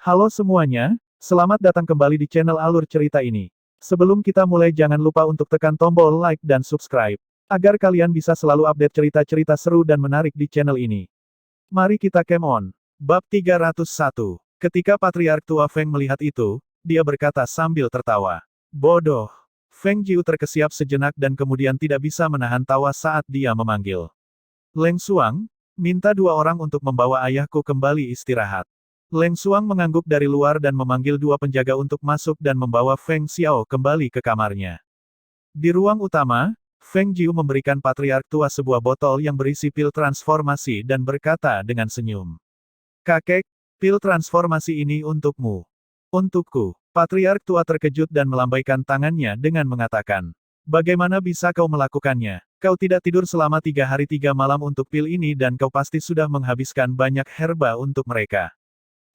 Halo semuanya, selamat datang kembali di channel Alur Cerita ini. Sebelum kita mulai jangan lupa untuk tekan tombol like dan subscribe, agar kalian bisa selalu update cerita-cerita seru dan menarik di channel ini. Mari kita game on. Bab 301. Ketika Patriark Tua Feng melihat itu, dia berkata sambil tertawa. Bodoh. Feng Jiu terkesiap sejenak dan kemudian tidak bisa menahan tawa saat dia memanggil. Leng Xuang, minta dua orang untuk membawa ayahku kembali istirahat. Leng Xuang mengangguk dari luar dan memanggil dua penjaga untuk masuk dan membawa Feng Xiao kembali ke kamarnya. Di ruang utama, Feng Jiu memberikan Patriark Tua sebuah botol yang berisi pil transformasi dan berkata dengan senyum. Kakek, pil transformasi ini untukmu. Untukku. Patriark Tua terkejut dan melambaikan tangannya dengan mengatakan. Bagaimana bisa kau melakukannya? Kau tidak tidur selama 3 hari 3 malam untuk pil ini dan kau pasti sudah menghabiskan banyak herba untuk mereka.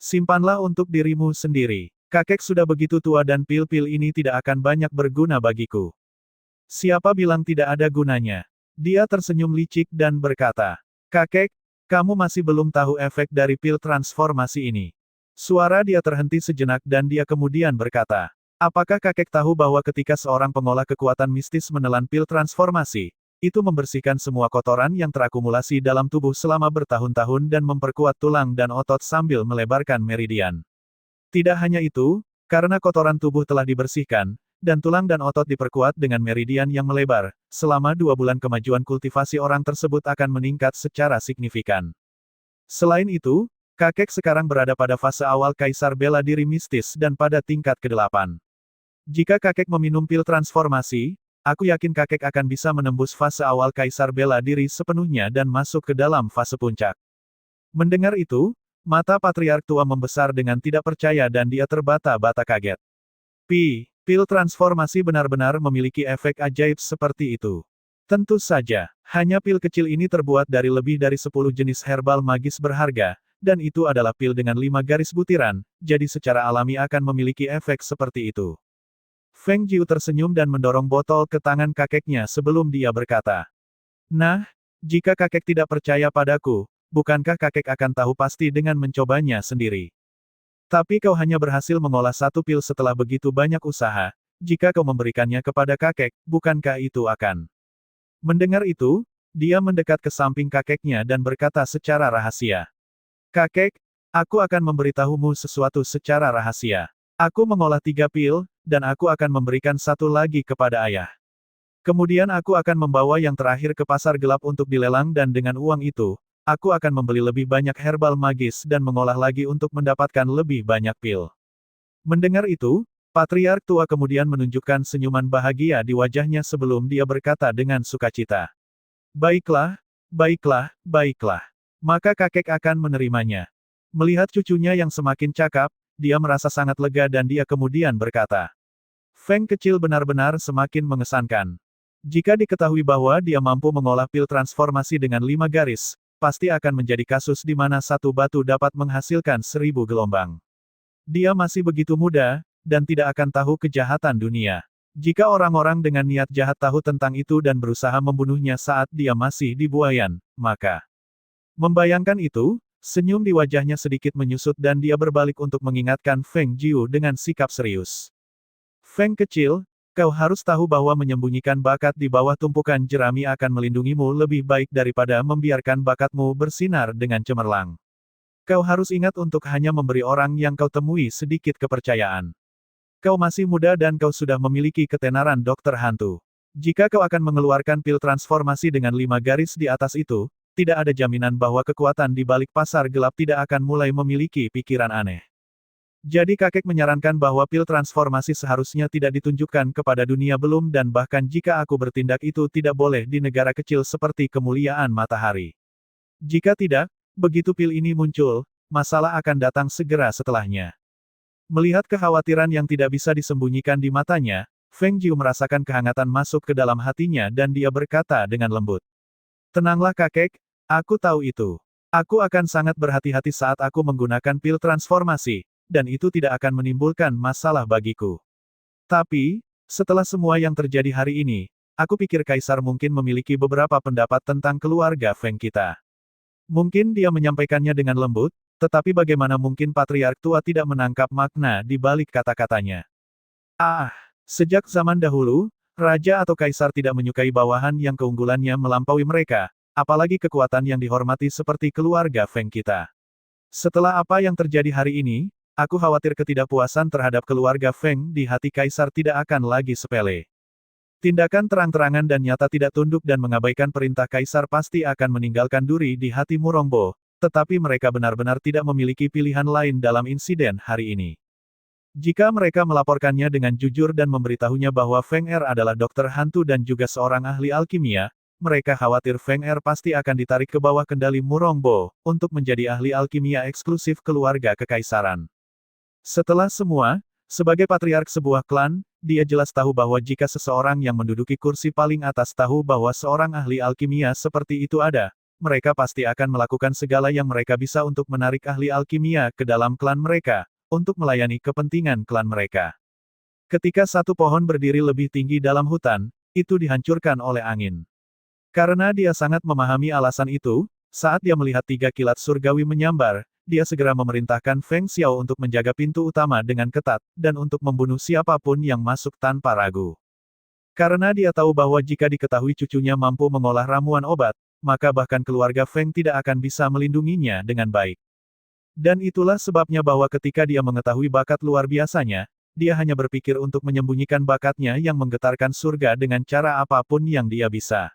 Simpanlah untuk dirimu sendiri. Kakek sudah begitu tua dan pil-pil ini tidak akan banyak berguna bagiku. Siapa bilang tidak ada gunanya? Dia tersenyum licik dan berkata, Kakek, kamu masih belum tahu efek dari pil transformasi ini. Suara dia terhenti sejenak dan dia kemudian berkata, apakah kakek tahu bahwa ketika seorang pengolah kekuatan mistis menelan pil transformasi, itu membersihkan semua kotoran yang terakumulasi dalam tubuh selama bertahun-tahun dan memperkuat tulang dan otot sambil melebarkan meridian. Tidak hanya itu, karena kotoran tubuh telah dibersihkan, dan tulang dan otot diperkuat dengan meridian yang melebar, selama 2 bulan kemajuan kultivasi orang tersebut akan meningkat secara signifikan. Selain itu, kakek sekarang berada pada fase awal kaisar bela diri mistis dan pada tingkat ke-8. Jika kakek meminum pil transformasi, aku yakin kakek akan bisa menembus fase awal kaisar bela diri sepenuhnya dan masuk ke dalam fase puncak. Mendengar itu, mata Patriark Tua membesar dengan tidak percaya dan dia terbata-bata kaget. Pil transformasi benar-benar memiliki efek ajaib seperti itu. Tentu saja, hanya pil kecil ini terbuat dari lebih dari 10 jenis herbal magis berharga, dan itu adalah pil dengan 5 garis butiran, jadi secara alami akan memiliki efek seperti itu. Feng Jiu tersenyum dan mendorong botol ke tangan kakeknya sebelum dia berkata. Nah, jika kakek tidak percaya padaku, bukankah kakek akan tahu pasti dengan mencobanya sendiri? Tapi kau hanya berhasil mengolah satu pil setelah begitu banyak usaha, jika kau memberikannya kepada kakek, bukankah itu akan? Mendengar itu, dia mendekat ke samping kakeknya dan berkata secara rahasia. Kakek, aku akan memberitahumu sesuatu secara rahasia. Aku mengolah 3 pil, dan aku akan memberikan satu lagi kepada ayah. Kemudian aku akan membawa yang terakhir ke pasar gelap untuk dilelang dan dengan uang itu, aku akan membeli lebih banyak herbal magis dan mengolah lagi untuk mendapatkan lebih banyak pil. Mendengar itu, Patriark Tua kemudian menunjukkan senyuman bahagia di wajahnya sebelum dia berkata dengan sukacita. Baiklah, baiklah, baiklah. Maka kakek akan menerimanya. Melihat cucunya yang semakin cakap, dia merasa sangat lega dan dia kemudian berkata. Feng kecil benar-benar semakin mengesankan. Jika diketahui bahwa dia mampu mengolah pil transformasi dengan 5 garis, pasti akan menjadi kasus di mana satu batu dapat menghasilkan 1000 gelombang. Dia masih begitu muda, dan tidak akan tahu kejahatan dunia. Jika orang-orang dengan niat jahat tahu tentang itu dan berusaha membunuhnya saat dia masih di buayan, maka membayangkan itu, senyum di wajahnya sedikit menyusut dan dia berbalik untuk mengingatkan Feng Jiu dengan sikap serius. Feng kecil, kau harus tahu bahwa menyembunyikan bakat di bawah tumpukan jerami akan melindungimu lebih baik daripada membiarkan bakatmu bersinar dengan cemerlang. Kau harus ingat untuk hanya memberi orang yang kau temui sedikit kepercayaan. Kau masih muda dan kau sudah memiliki ketenaran dokter hantu. Jika kau akan mengeluarkan pil transformasi dengan 5 garis di atas itu, tidak ada jaminan bahwa kekuatan di balik pasar gelap tidak akan mulai memiliki pikiran aneh. Jadi kakek menyarankan bahwa pil transformasi seharusnya tidak ditunjukkan kepada dunia belum dan bahkan jika aku bertindak itu tidak boleh di negara kecil seperti kemuliaan matahari. Jika tidak, begitu pil ini muncul, masalah akan datang segera setelahnya. Melihat kekhawatiran yang tidak bisa disembunyikan di matanya, Feng Jiu merasakan kehangatan masuk ke dalam hatinya dan dia berkata dengan lembut. Tenanglah kakek, aku tahu itu. Aku akan sangat berhati-hati saat aku menggunakan pil transformasi, dan itu tidak akan menimbulkan masalah bagiku. Tapi, setelah semua yang terjadi hari ini, aku pikir Kaisar mungkin memiliki beberapa pendapat tentang keluarga Feng kita. Mungkin dia menyampaikannya dengan lembut, Tetapi bagaimana mungkin Patriark tua tidak menangkap makna di balik kata-katanya? Sejak zaman dahulu, raja atau kaisar tidak menyukai bawahan yang keunggulannya melampaui mereka, apalagi kekuatan yang dihormati seperti keluarga Feng kita. Setelah apa yang terjadi hari ini, aku khawatir ketidakpuasan terhadap keluarga Feng di hati kaisar tidak akan lagi sepele. Tindakan terang-terangan dan nyata tidak tunduk dan mengabaikan perintah kaisar pasti akan meninggalkan duri di hati Murongbo, tetapi mereka benar-benar tidak memiliki pilihan lain dalam insiden hari ini. Jika mereka melaporkannya dengan jujur dan memberitahunya bahwa Feng Er adalah dokter hantu dan juga seorang ahli alkimia, mereka khawatir Feng Er pasti akan ditarik ke bawah kendali Murongbo, untuk menjadi ahli alkimia eksklusif keluarga kekaisaran. Setelah semua, sebagai patriark sebuah klan, dia jelas tahu bahwa jika seseorang yang menduduki kursi paling atas tahu bahwa seorang ahli alkimia seperti itu ada, mereka pasti akan melakukan segala yang mereka bisa untuk menarik ahli alkimia ke dalam klan mereka, untuk melayani kepentingan klan mereka. Ketika satu pohon berdiri lebih tinggi dalam hutan, itu dihancurkan oleh angin. Karena dia sangat memahami alasan itu, saat dia melihat 3 kilat surgawi menyambar, dia segera memerintahkan Feng Xiao untuk menjaga pintu utama dengan ketat, dan untuk membunuh siapapun yang masuk tanpa ragu. Karena dia tahu bahwa jika diketahui cucunya mampu mengolah ramuan obat, maka bahkan keluarga Feng tidak akan bisa melindunginya dengan baik. Dan itulah sebabnya bahwa ketika dia mengetahui bakat luar biasanya, dia hanya berpikir untuk menyembunyikan bakatnya yang menggetarkan surga dengan cara apapun yang dia bisa.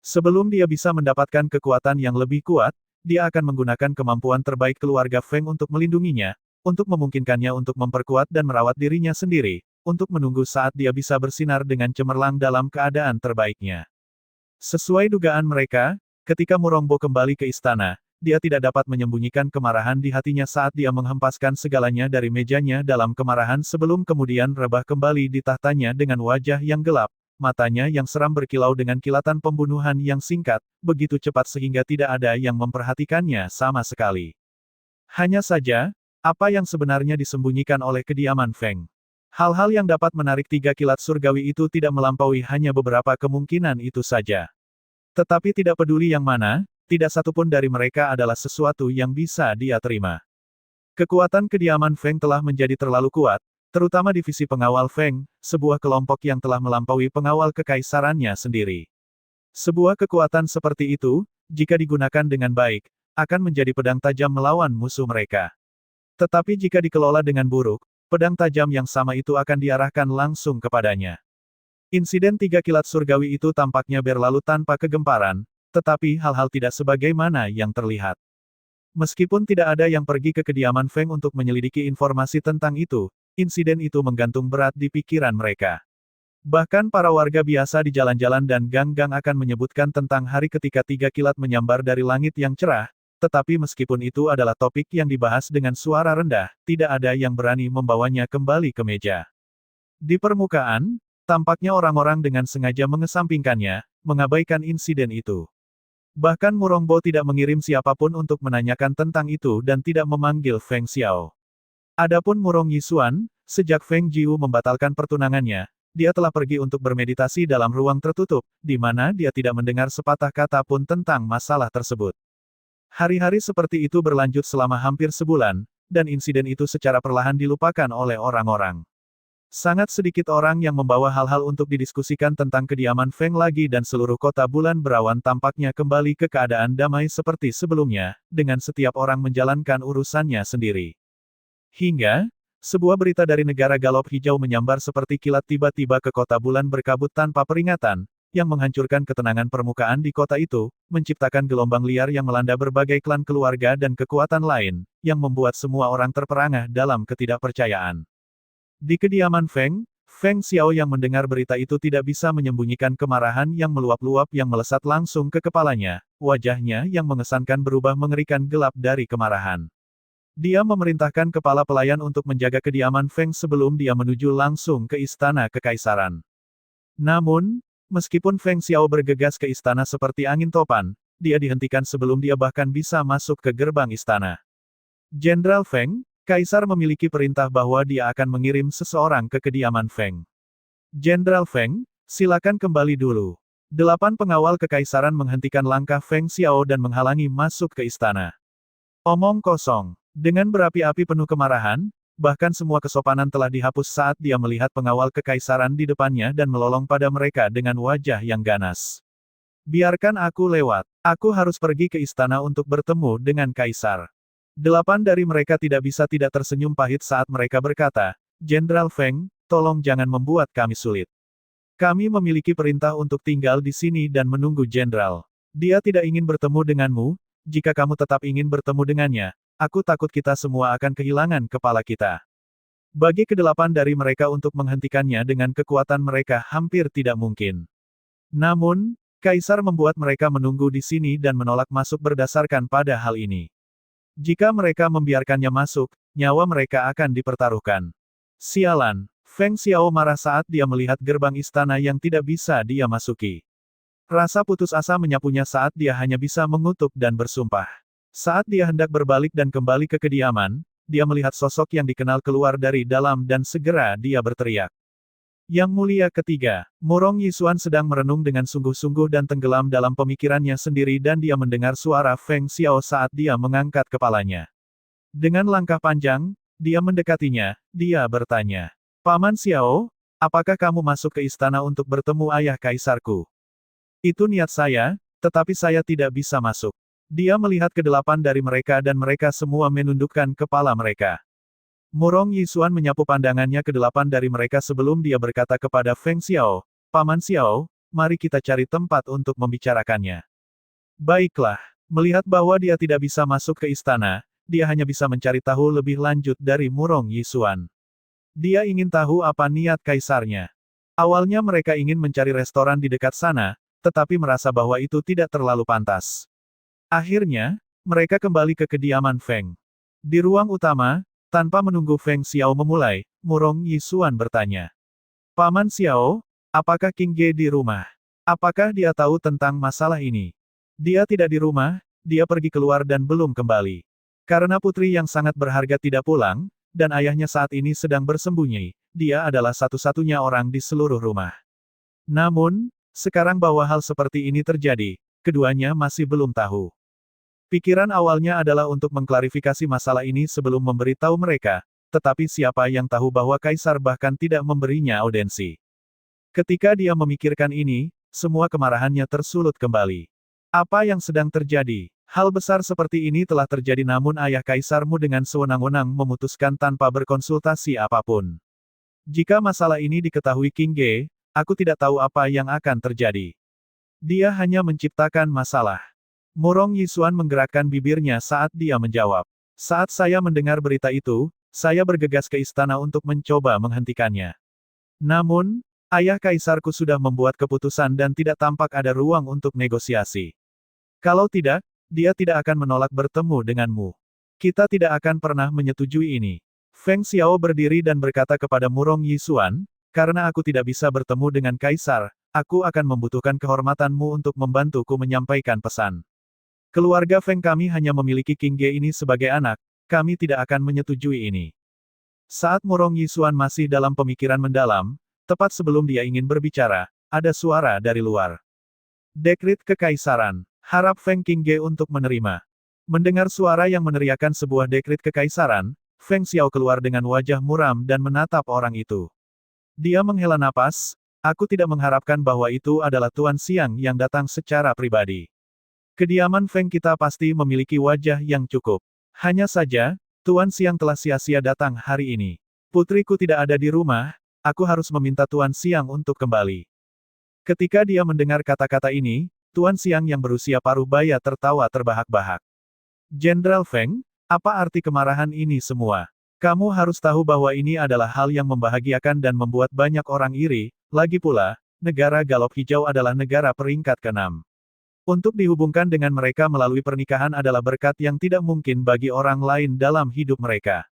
Sebelum dia bisa mendapatkan kekuatan yang lebih kuat, dia akan menggunakan kemampuan terbaik keluarga Feng untuk melindunginya, untuk memungkinkannya untuk memperkuat dan merawat dirinya sendiri, untuk menunggu saat dia bisa bersinar dengan cemerlang dalam keadaan terbaiknya. Sesuai dugaan mereka, ketika Murongbo kembali ke istana, dia tidak dapat menyembunyikan kemarahan di hatinya saat dia menghempaskan segalanya dari mejanya dalam kemarahan sebelum kemudian rebah kembali di tahtanya dengan wajah yang gelap, matanya yang seram berkilau dengan kilatan pembunuhan yang singkat, begitu cepat sehingga tidak ada yang memperhatikannya sama sekali. Hanya saja, apa yang sebenarnya disembunyikan oleh kediaman Feng? Hal-hal yang dapat menarik 3 kilat surgawi itu tidak melampaui hanya beberapa kemungkinan itu saja. Tetapi tidak peduli yang mana, tidak satupun dari mereka adalah sesuatu yang bisa dia terima. Kekuatan kediaman Feng telah menjadi terlalu kuat, terutama divisi pengawal Feng, sebuah kelompok yang telah melampaui pengawal kekaisarannya sendiri. Sebuah kekuatan seperti itu, jika digunakan dengan baik, akan menjadi pedang tajam melawan musuh mereka. Tetapi jika dikelola dengan buruk, pedang tajam yang sama itu akan diarahkan langsung kepadanya. Insiden 3 kilat surgawi itu tampaknya berlalu tanpa kegemparan, tetapi hal-hal tidak sebagaimana yang terlihat. Meskipun tidak ada yang pergi ke kediaman Feng untuk menyelidiki informasi tentang itu, insiden itu menggantung berat di pikiran mereka. Bahkan para warga biasa di jalan-jalan dan gang-gang akan menyebutkan tentang hari ketika 3 kilat menyambar dari langit yang cerah, tetapi meskipun itu adalah topik yang dibahas dengan suara rendah, tidak ada yang berani membawanya kembali ke meja. Di permukaan, tampaknya orang-orang dengan sengaja mengesampingkannya, mengabaikan insiden itu. Bahkan Murongbo tidak mengirim siapapun untuk menanyakan tentang itu dan tidak memanggil Feng Xiao. Adapun Murong Yisuan, sejak Feng Jiu membatalkan pertunangannya, dia telah pergi untuk bermeditasi dalam ruang tertutup, di mana dia tidak mendengar sepatah kata pun tentang masalah tersebut. Hari-hari seperti itu berlanjut selama hampir sebulan, dan insiden itu secara perlahan dilupakan oleh orang-orang. Sangat sedikit orang yang membawa hal-hal untuk didiskusikan tentang kediaman Feng lagi dan seluruh kota bulan berawan tampaknya kembali ke keadaan damai seperti sebelumnya, dengan setiap orang menjalankan urusannya sendiri. Hingga, sebuah berita dari negara Galop Hijau menyambar seperti kilat tiba-tiba ke kota bulan berkabut tanpa peringatan, yang menghancurkan ketenangan permukaan di kota itu, menciptakan gelombang liar yang melanda berbagai klan keluarga dan kekuatan lain, yang membuat semua orang terperangah dalam ketidakpercayaan. Di kediaman Feng, Feng Xiao yang mendengar berita itu tidak bisa menyembunyikan kemarahan yang meluap-luap yang melesat langsung ke kepalanya, wajahnya yang mengesankan berubah mengerikan gelap dari kemarahan. Dia memerintahkan kepala pelayan untuk menjaga kediaman Feng sebelum dia menuju langsung ke istana kekaisaran. Namun, meskipun Feng Xiao bergegas ke istana seperti angin topan, dia dihentikan sebelum dia bahkan bisa masuk ke gerbang istana. Jenderal Feng, Kaisar memiliki perintah bahwa dia akan mengirim seseorang ke kediaman Feng. Jenderal Feng, silakan kembali dulu. 8 pengawal kekaisaran menghentikan langkah Feng Xiao dan menghalangi masuk ke istana. Omong kosong. Dengan berapi-api penuh kemarahan, bahkan semua kesopanan telah dihapus saat dia melihat pengawal kekaisaran di depannya dan melolong pada mereka dengan wajah yang ganas. Biarkan aku lewat. Aku harus pergi ke istana untuk bertemu dengan kaisar. 8 dari mereka tidak bisa tidak tersenyum pahit saat mereka berkata, Jenderal Feng, tolong jangan membuat kami sulit. Kami memiliki perintah untuk tinggal di sini dan menunggu Jenderal. Dia tidak ingin bertemu denganmu, jika kamu tetap ingin bertemu dengannya, aku takut kita semua akan kehilangan kepala kita. Bagi ke-8 dari mereka untuk menghentikannya dengan kekuatan mereka hampir tidak mungkin. Namun, Kaisar membuat mereka menunggu di sini dan menolak masuk berdasarkan pada hal ini. Jika mereka membiarkannya masuk, nyawa mereka akan dipertaruhkan. Sialan, Feng Xiao marah saat dia melihat gerbang istana yang tidak bisa dia masuki. Rasa putus asa menyapunya saat dia hanya bisa mengutuk dan bersumpah. Saat dia hendak berbalik dan kembali ke kediaman, dia melihat sosok yang dikenal keluar dari dalam dan segera dia berteriak. Yang Mulia Ketiga, Murong Yisuan sedang merenung dengan sungguh-sungguh dan tenggelam dalam pemikirannya sendiri dan dia mendengar suara Feng Xiao saat dia mengangkat kepalanya. Dengan langkah panjang, dia mendekatinya, dia bertanya. Paman Xiao, apakah kamu masuk ke istana untuk bertemu ayah kaisarku? Itu niat saya, tetapi saya tidak bisa masuk. Dia melihat ke-8 dari mereka dan mereka semua menundukkan kepala mereka. Murong Yisuan menyapu pandangannya ke-8 dari mereka sebelum dia berkata kepada Feng Xiao, Paman Xiao, mari kita cari tempat untuk membicarakannya. Baiklah, melihat bahwa dia tidak bisa masuk ke istana, dia hanya bisa mencari tahu lebih lanjut dari Murong Yisuan. Dia ingin tahu apa niat kaisarnya. Awalnya mereka ingin mencari restoran di dekat sana, tetapi merasa bahwa itu tidak terlalu pantas. Akhirnya, mereka kembali ke kediaman Feng. Di ruang utama, tanpa menunggu Feng Xiao memulai, Murong Yisuan bertanya. Paman Xiao, apakah King Ge di rumah? Apakah dia tahu tentang masalah ini? Dia tidak di rumah, dia pergi keluar dan belum kembali. Karena putri yang sangat berharga tidak pulang, dan ayahnya saat ini sedang bersembunyi, dia adalah satu-satunya orang di seluruh rumah. Namun, sekarang bahwa hal seperti ini terjadi, keduanya masih belum tahu. Pikiran awalnya adalah untuk mengklarifikasi masalah ini sebelum memberitahu mereka, tetapi siapa yang tahu bahwa kaisar bahkan tidak memberinya audensi. Ketika dia memikirkan ini, semua kemarahannya tersulut kembali. Apa yang sedang terjadi? Hal besar seperti ini telah terjadi namun ayah kaisarmu dengan sewenang-wenang memutuskan tanpa berkonsultasi apapun. Jika masalah ini diketahui King Ge, aku tidak tahu apa yang akan terjadi. Dia hanya menciptakan masalah. Murong Yisuan menggerakkan bibirnya saat dia menjawab. Saat saya mendengar berita itu, saya bergegas ke istana untuk mencoba menghentikannya. Namun, ayah kaisarku sudah membuat keputusan dan tidak tampak ada ruang untuk negosiasi. Kalau tidak, dia tidak akan menolak bertemu denganmu. Kita tidak akan pernah menyetujui ini. Feng Xiao berdiri dan berkata kepada Murong Yisuan, karena aku tidak bisa bertemu dengan kaisar, aku akan membutuhkan kehormatanmu untuk membantuku menyampaikan pesan. Keluarga Feng kami hanya memiliki King Ge ini sebagai anak, kami tidak akan menyetujui ini. Saat Murong Yisuan masih dalam pemikiran mendalam, tepat sebelum dia ingin berbicara, ada suara dari luar. Dekrit Kekaisaran, harap Feng King Ge untuk menerima. Mendengar suara yang meneriakkan sebuah dekrit kekaisaran, Feng Xiao keluar dengan wajah muram dan menatap orang itu. Dia menghela napas, aku tidak mengharapkan bahwa itu adalah Tuan Xiang yang datang secara pribadi. Kediaman Feng kita pasti memiliki wajah yang cukup. Hanya saja, Tuan Xiang telah sia-sia datang hari ini. Putriku tidak ada di rumah, aku harus meminta Tuan Xiang untuk kembali. Ketika dia mendengar kata-kata ini, Tuan Xiang yang berusia paruh baya tertawa terbahak-bahak. Jenderal Feng, apa arti kemarahan ini semua? Kamu harus tahu bahwa ini adalah hal yang membahagiakan dan membuat banyak orang iri, lagi pula, negara Galop Hijau adalah negara peringkat ke-6. Untuk dihubungkan dengan mereka melalui pernikahan adalah berkat yang tidak mungkin bagi orang lain dalam hidup mereka.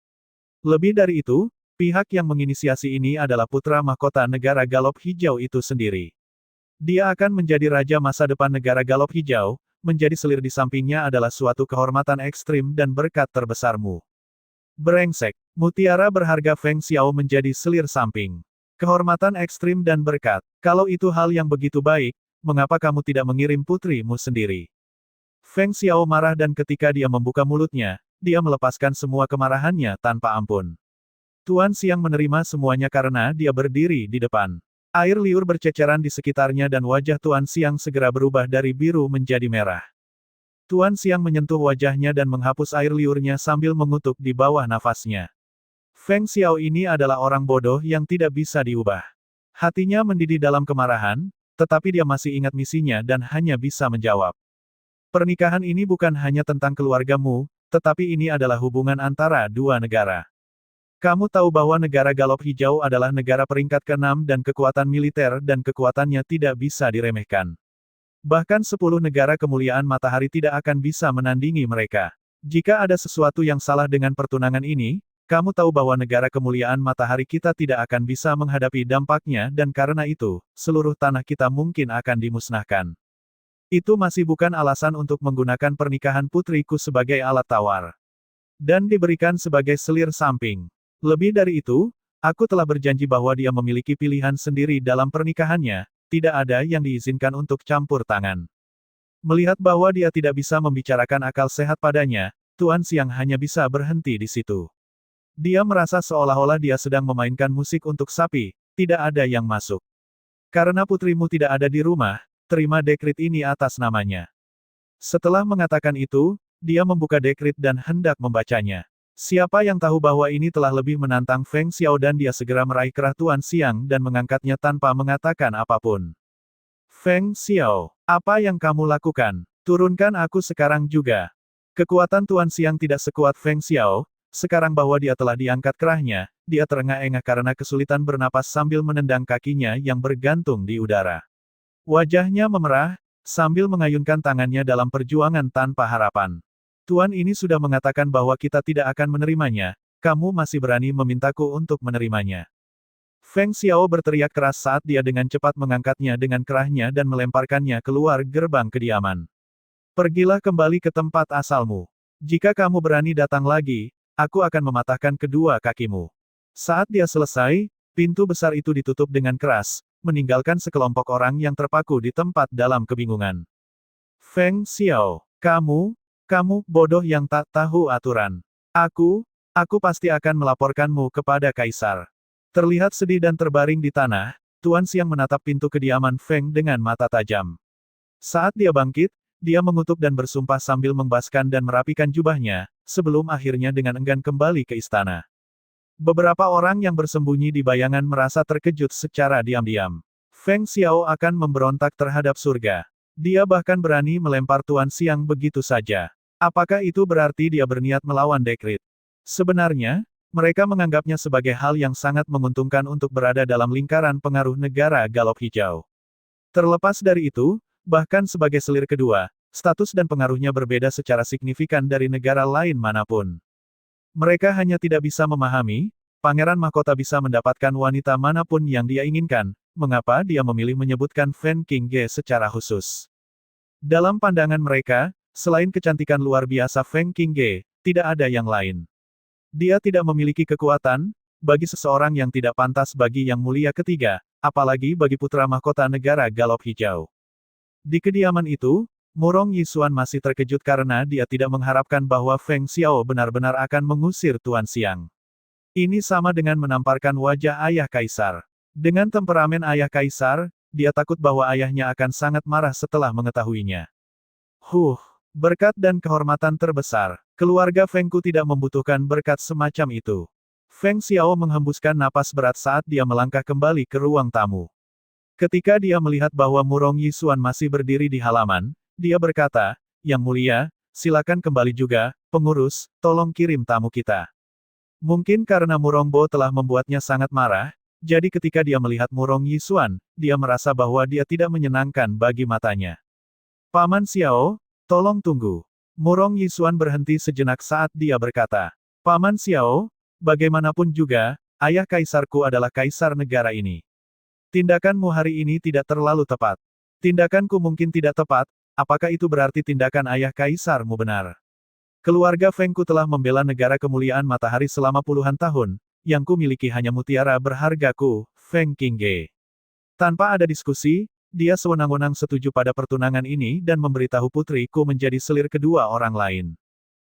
Lebih dari itu, pihak yang menginisiasi ini adalah putra mahkota negara Galop Hijau itu sendiri. Dia akan menjadi raja masa depan negara Galop Hijau, menjadi selir di sampingnya adalah suatu kehormatan ekstrim dan berkat terbesarmu. Brengsek, mutiara berharga Feng Xiao menjadi selir samping. Kehormatan ekstrim dan berkat, kalau itu hal yang begitu baik, mengapa kamu tidak mengirim putrimu sendiri? Feng Xiao marah dan ketika dia membuka mulutnya, dia melepaskan semua kemarahannya tanpa ampun. Tuan Xiang menerima semuanya karena dia berdiri di depan. Air liur berceceran di sekitarnya dan wajah Tuan Xiang segera berubah dari biru menjadi merah. Tuan Xiang menyentuh wajahnya dan menghapus air liurnya sambil mengutuk di bawah nafasnya. Feng Xiao ini adalah orang bodoh yang tidak bisa diubah. Hatinya mendidih dalam kemarahan, tetapi dia masih ingat misinya dan hanya bisa menjawab. Pernikahan ini bukan hanya tentang keluargamu, tetapi ini adalah hubungan antara dua negara. Kamu tahu bahwa negara Galop Hijau adalah negara peringkat ke-6 dan kekuatan militer dan kekuatannya tidak bisa diremehkan. Bahkan 10 negara kemuliaan matahari tidak akan bisa menandingi mereka. Jika ada sesuatu yang salah dengan pertunangan ini, kamu tahu bahwa negara kemuliaan matahari kita tidak akan bisa menghadapi dampaknya dan karena itu, seluruh tanah kita mungkin akan dimusnahkan. Itu masih bukan alasan untuk menggunakan pernikahan putriku sebagai alat tawar. Dan diberikan sebagai selir samping. Lebih dari itu, aku telah berjanji bahwa dia memiliki pilihan sendiri dalam pernikahannya, tidak ada yang diizinkan untuk campur tangan. Melihat bahwa dia tidak bisa membicarakan akal sehat padanya, Tuan Xiang hanya bisa berhenti di situ. Dia merasa seolah-olah dia sedang memainkan musik untuk sapi, tidak ada yang masuk. Karena putrimu tidak ada di rumah, terima dekrit ini atas namanya. Setelah mengatakan itu, dia membuka dekrit dan hendak membacanya. Siapa yang tahu bahwa ini telah lebih menantang Feng Xiao dan dia segera meraih kerah Tuan Xiang dan mengangkatnya tanpa mengatakan apapun. Feng Xiao, apa yang kamu lakukan? Turunkan aku sekarang juga. Kekuatan Tuan Xiang tidak sekuat Feng Xiao, sekarang bahwa dia telah diangkat kerahnya, dia terengah-engah karena kesulitan bernapas sambil menendang kakinya yang bergantung di udara. Wajahnya memerah, sambil mengayunkan tangannya dalam perjuangan tanpa harapan. Tuan ini sudah mengatakan bahwa kita tidak akan menerimanya, kamu masih berani memintaku untuk menerimanya. Feng Xiao berteriak keras saat dia dengan cepat mengangkatnya dengan kerahnya dan melemparkannya keluar gerbang kediaman. Pergilah kembali ke tempat asalmu. Jika kamu berani datang lagi, aku akan mematahkan kedua kakimu. Saat dia selesai, pintu besar itu ditutup dengan keras, meninggalkan sekelompok orang yang terpaku di tempat dalam kebingungan. Feng Xiao, kamu bodoh yang tak tahu aturan. Aku pasti akan melaporkanmu kepada Kaisar. Terlihat sedih dan terbaring di tanah, Tuan Xiang menatap pintu kediaman Feng dengan mata tajam. Saat dia bangkit, dia mengutuk dan bersumpah sambil membaskan dan merapikan jubahnya, sebelum akhirnya dengan enggan kembali ke istana. Beberapa orang yang bersembunyi di bayangan merasa terkejut secara diam-diam. Feng Xiao akan memberontak terhadap surga. Dia bahkan berani melempar Tuan Xiang begitu saja. Apakah itu berarti dia berniat melawan dekrit? Sebenarnya, mereka menganggapnya sebagai hal yang sangat menguntungkan untuk berada dalam lingkaran pengaruh negara Galop Hijau. Terlepas dari itu, bahkan sebagai selir kedua, status dan pengaruhnya berbeda secara signifikan dari negara lain manapun. Mereka hanya tidak bisa memahami, Pangeran Mahkota bisa mendapatkan wanita manapun yang dia inginkan, mengapa dia memilih menyebutkan Fen Qingge secara khusus. Dalam pandangan mereka, selain kecantikan luar biasa Feng Qingge, tidak ada yang lain. Dia tidak memiliki kekuatan, bagi seseorang yang tidak pantas bagi yang mulia ketiga, apalagi bagi putra mahkota negara Galop Hijau. Di kediaman itu, Murong Yisuan masih terkejut karena dia tidak mengharapkan bahwa Feng Xiao benar-benar akan mengusir Tuan Xiang. Ini sama dengan menamparkan wajah ayah kaisar. Dengan temperamen ayah kaisar, dia takut bahwa ayahnya akan sangat marah setelah mengetahuinya. Berkat dan kehormatan terbesar, keluarga Fengku tidak membutuhkan berkat semacam itu. Feng Xiao menghembuskan napas berat saat dia melangkah kembali ke ruang tamu. Ketika dia melihat bahwa Murong Yisuan masih berdiri di halaman, dia berkata, "Yang mulia, silakan kembali juga, pengurus, tolong kirim tamu kita." Mungkin karena Murong Bo telah membuatnya sangat marah, jadi ketika dia melihat Murong Yisuan, dia merasa bahwa dia tidak menyenangkan bagi matanya. Paman Xiao, tolong tunggu. Murong Yisuan berhenti sejenak saat dia berkata, "Paman Xiao, bagaimanapun juga, ayah kaisarku adalah kaisar negara ini. Tindakanmu hari ini tidak terlalu tepat. Tindakanku mungkin tidak tepat, apakah itu berarti tindakan ayah kaisarmu benar? Keluarga Fengku telah membela negara kemuliaan matahari selama puluhan tahun, yang ku miliki hanya mutiara berhargaku, Feng Qingge." Tanpa ada diskusi, dia sewenang-wenang setuju pada pertunangan ini dan memberitahu putriku menjadi selir kedua orang lain.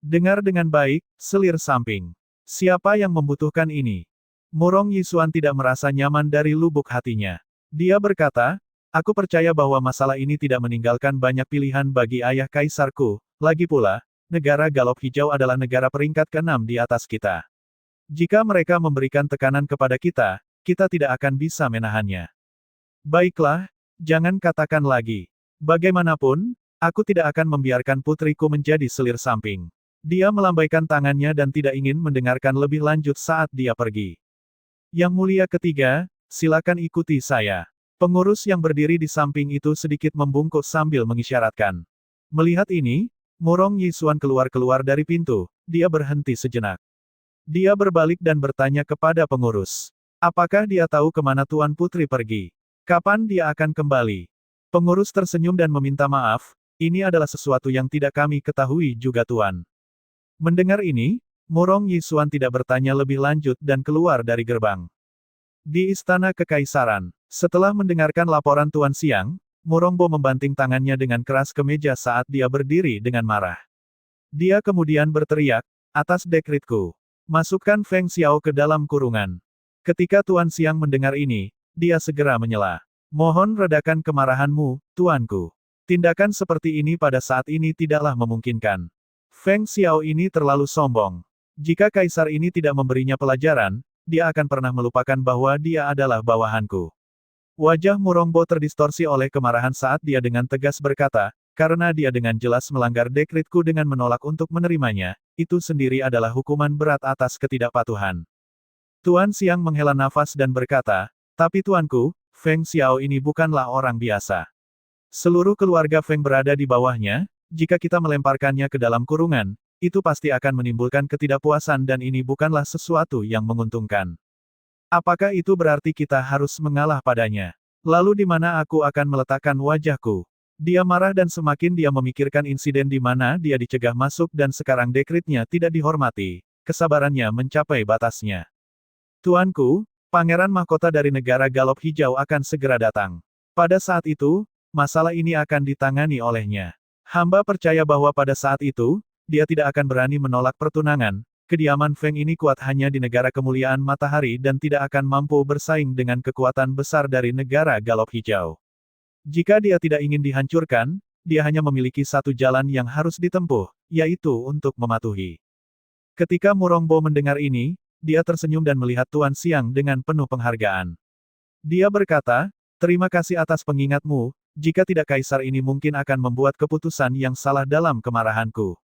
Dengar dengan baik, selir samping. Siapa yang membutuhkan ini? Murong Yisuan tidak merasa nyaman dari lubuk hatinya. Dia berkata, aku percaya bahwa masalah ini tidak meninggalkan banyak pilihan bagi ayah kaisarku. Lagi pula, negara Galop Hijau adalah negara peringkat ke-6 di atas kita. Jika mereka memberikan tekanan kepada kita, kita tidak akan bisa menahannya. Baiklah, jangan katakan lagi. Bagaimanapun, aku tidak akan membiarkan putriku menjadi selir samping. Dia melambaikan tangannya dan tidak ingin mendengarkan lebih lanjut saat dia pergi. Yang mulia ketiga, silakan ikuti saya. Pengurus yang berdiri di samping itu sedikit membungkuk sambil mengisyaratkan. Melihat ini, Murong Yisuan keluar dari pintu, dia berhenti sejenak. Dia berbalik dan bertanya kepada pengurus. Apakah dia tahu kemana Tuan Putri pergi? Kapan dia akan kembali? Pengurus tersenyum dan meminta maaf, ini adalah sesuatu yang tidak kami ketahui juga Tuan. Mendengar ini, Murong Yisuan tidak bertanya lebih lanjut dan keluar dari gerbang. Di Istana Kekaisaran, setelah mendengarkan laporan Tuan Xiang, Murongbo membanting tangannya dengan keras ke meja saat dia berdiri dengan marah. Dia kemudian berteriak, atas dekritku. Masukkan Feng Xiao ke dalam kurungan. Ketika Tuan Xiang mendengar ini, dia segera menyela. Mohon redakan kemarahanmu, tuanku. Tindakan seperti ini pada saat ini tidaklah memungkinkan. Feng Xiao ini terlalu sombong. Jika kaisar ini tidak memberinya pelajaran, dia akan pernah melupakan bahwa dia adalah bawahanku. Wajah Murongbo terdistorsi oleh kemarahan saat dia dengan tegas berkata, karena dia dengan jelas melanggar dekritku dengan menolak untuk menerimanya, itu sendiri adalah hukuman berat atas ketidakpatuhan. Tuan Xiang menghela nafas dan berkata, tapi tuanku, Feng Xiao ini bukanlah orang biasa. Seluruh keluarga Feng berada di bawahnya, jika kita melemparkannya ke dalam kurungan, itu pasti akan menimbulkan ketidakpuasan dan ini bukanlah sesuatu yang menguntungkan. Apakah itu berarti kita harus mengalah padanya? Lalu di mana aku akan meletakkan wajahku? Dia marah dan semakin dia memikirkan insiden di mana dia dicegah masuk dan sekarang dekritnya tidak dihormati, kesabarannya mencapai batasnya. Tuanku, Pangeran Mahkota dari negara Galop Hijau akan segera datang. Pada saat itu, masalah ini akan ditangani olehnya. Hamba percaya bahwa pada saat itu, dia tidak akan berani menolak pertunangan. Kediaman Feng ini kuat hanya di negara kemuliaan matahari dan tidak akan mampu bersaing dengan kekuatan besar dari negara Galop Hijau. Jika dia tidak ingin dihancurkan, dia hanya memiliki satu jalan yang harus ditempuh, yaitu untuk mematuhi. Ketika Murongbo mendengar ini, dia tersenyum dan melihat Tuan Xiang dengan penuh penghargaan. Dia berkata, terima kasih atas pengingatmu, jika tidak kaisar ini mungkin akan membuat keputusan yang salah dalam kemarahanku.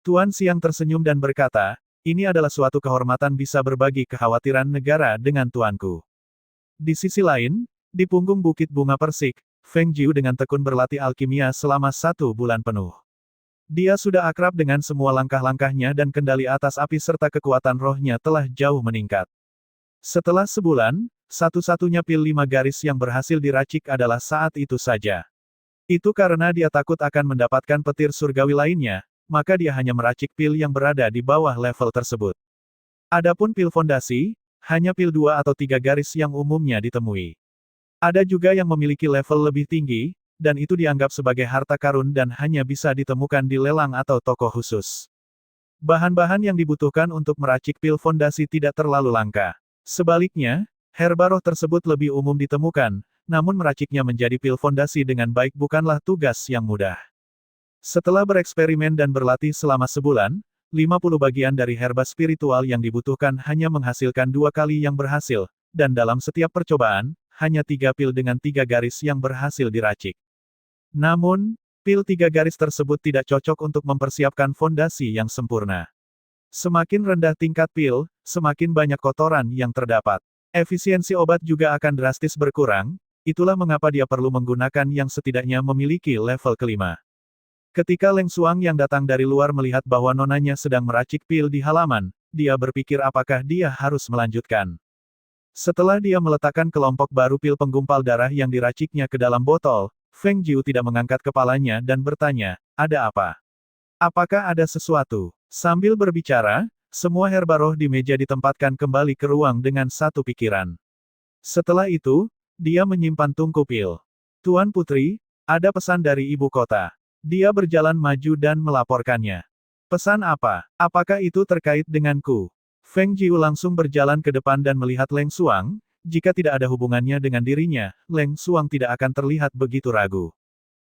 Tuan Xiang tersenyum dan berkata, ini adalah suatu kehormatan bisa berbagi kekhawatiran negara dengan tuanku. Di sisi lain, di punggung Bukit Bunga Persik, Feng Jiu dengan tekun berlatih alkimia selama 1 bulan penuh. Dia sudah akrab dengan semua langkah-langkahnya dan kendali atas api serta kekuatan rohnya telah jauh meningkat. Setelah sebulan, satu-satunya pil 5 garis yang berhasil diracik adalah saat itu saja. Itu karena dia takut akan mendapatkan petir surgawi lainnya, maka dia hanya meracik pil yang berada di bawah level tersebut. Adapun pil fondasi, hanya pil 2 atau 3 garis yang umumnya ditemui. Ada juga yang memiliki level lebih tinggi, dan itu dianggap sebagai harta karun dan hanya bisa ditemukan di lelang atau toko khusus. Bahan-bahan yang dibutuhkan untuk meracik pil fondasi tidak terlalu langka. Sebaliknya, herba roh tersebut lebih umum ditemukan, namun meraciknya menjadi pil fondasi dengan baik bukanlah tugas yang mudah. Setelah bereksperimen dan berlatih selama sebulan, 50 bagian dari herba spiritual yang dibutuhkan hanya menghasilkan 2 kali yang berhasil, dan dalam setiap percobaan, hanya 3 pil dengan 3 garis yang berhasil diracik. Namun, pil 3 garis tersebut tidak cocok untuk mempersiapkan fondasi yang sempurna. Semakin rendah tingkat pil, semakin banyak kotoran yang terdapat. Efisiensi obat juga akan drastis berkurang, itulah mengapa dia perlu menggunakan yang setidaknya memiliki level kelima. Ketika Leng Xuang yang datang dari luar melihat bahwa nonanya sedang meracik pil di halaman, dia berpikir apakah dia harus melanjutkan. Setelah dia meletakkan kelompok baru pil penggumpal darah yang diraciknya ke dalam botol, Feng Jiu tidak mengangkat kepalanya dan bertanya, ada apa? Apakah ada sesuatu? Sambil berbicara, semua herba roh di meja ditempatkan kembali ke ruang dengan satu pikiran. Setelah itu, dia menyimpan tungku pil. Tuan Putri, ada pesan dari ibu kota. Dia berjalan maju dan melaporkannya. Pesan apa? Apakah itu terkait denganku? Feng Jiu langsung berjalan ke depan dan melihat Leng Xuang. Jika tidak ada hubungannya dengan dirinya, Leng Xuang tidak akan terlihat begitu ragu.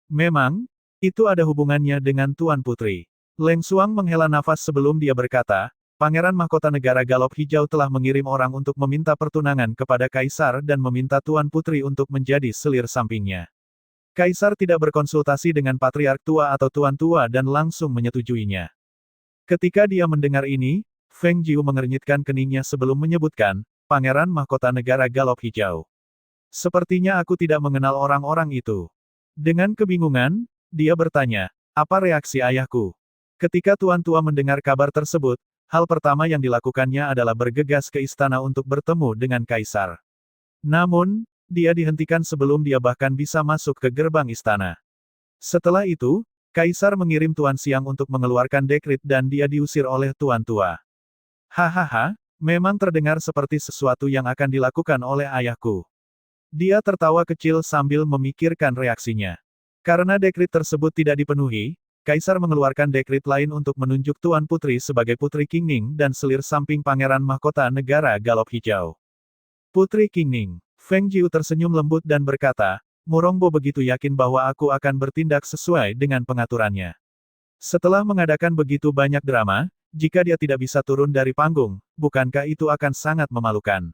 Memang, itu ada hubungannya dengan Tuan Putri. Leng Xuang menghela nafas sebelum dia berkata, Pangeran Mahkota Negara Galop Hijau telah mengirim orang untuk meminta pertunangan kepada Kaisar dan meminta Tuan Putri untuk menjadi selir sampingnya. Kaisar tidak berkonsultasi dengan Patriark Tua atau Tuan Tua dan langsung menyetujuinya. Ketika dia mendengar ini, Feng Jiu mengernyitkan keningnya sebelum menyebutkan, Pangeran Mahkota Negara Galop Hijau. Sepertinya aku tidak mengenal orang-orang itu. Dengan kebingungan, dia bertanya, apa reaksi ayahku? Ketika Tuan Tua mendengar kabar tersebut, hal pertama yang dilakukannya adalah bergegas ke istana untuk bertemu dengan Kaisar. Namun, dia dihentikan sebelum dia bahkan bisa masuk ke gerbang istana. Setelah itu, Kaisar mengirim Tuan Xiang untuk mengeluarkan dekrit dan dia diusir oleh Tuan Tua. Hahaha, memang terdengar seperti sesuatu yang akan dilakukan oleh ayahku. Dia tertawa kecil sambil memikirkan reaksinya. Karena dekrit tersebut tidak dipenuhi, Kaisar mengeluarkan dekrit lain untuk menunjuk Tuan Putri sebagai Putri Qingning dan selir samping Pangeran Mahkota Negara Galop Hijau. Putri Qingning. Feng Jiu tersenyum lembut dan berkata, Murongbo begitu yakin bahwa aku akan bertindak sesuai dengan pengaturannya. Setelah mengadakan begitu banyak drama, jika dia tidak bisa turun dari panggung, bukankah itu akan sangat memalukan?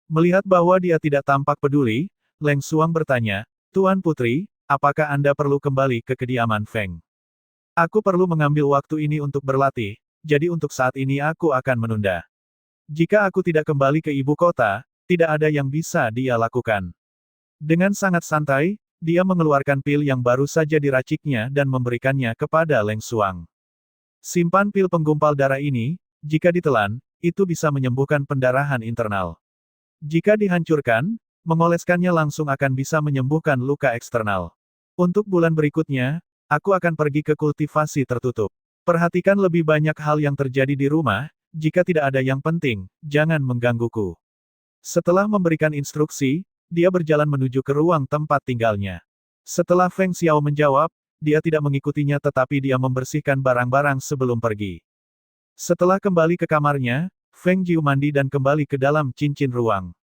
Melihat bahwa dia tidak tampak peduli, Leng Xuang bertanya, Tuan Putri, apakah Anda perlu kembali ke kediaman Feng? Aku perlu mengambil waktu ini untuk berlatih, jadi untuk saat ini aku akan menunda. Jika aku tidak kembali ke ibu kota, tidak ada yang bisa dia lakukan. Dengan sangat santai, dia mengeluarkan pil yang baru saja diraciknya dan memberikannya kepada Leng Xuang. Simpan pil penggumpal darah ini, jika ditelan, itu bisa menyembuhkan pendarahan internal. Jika dihancurkan, mengoleskannya langsung akan bisa menyembuhkan luka eksternal. Untuk bulan berikutnya, aku akan pergi ke kultivasi tertutup. Perhatikan lebih banyak hal yang terjadi di rumah, jika tidak ada yang penting, jangan menggangguku. Setelah memberikan instruksi, dia berjalan menuju ke ruang tempat tinggalnya. Setelah Feng Xiao menjawab, dia tidak mengikutinya tetapi dia membersihkan barang-barang sebelum pergi. Setelah kembali ke kamarnya, Feng Jiu mandi dan kembali ke dalam cincin ruang.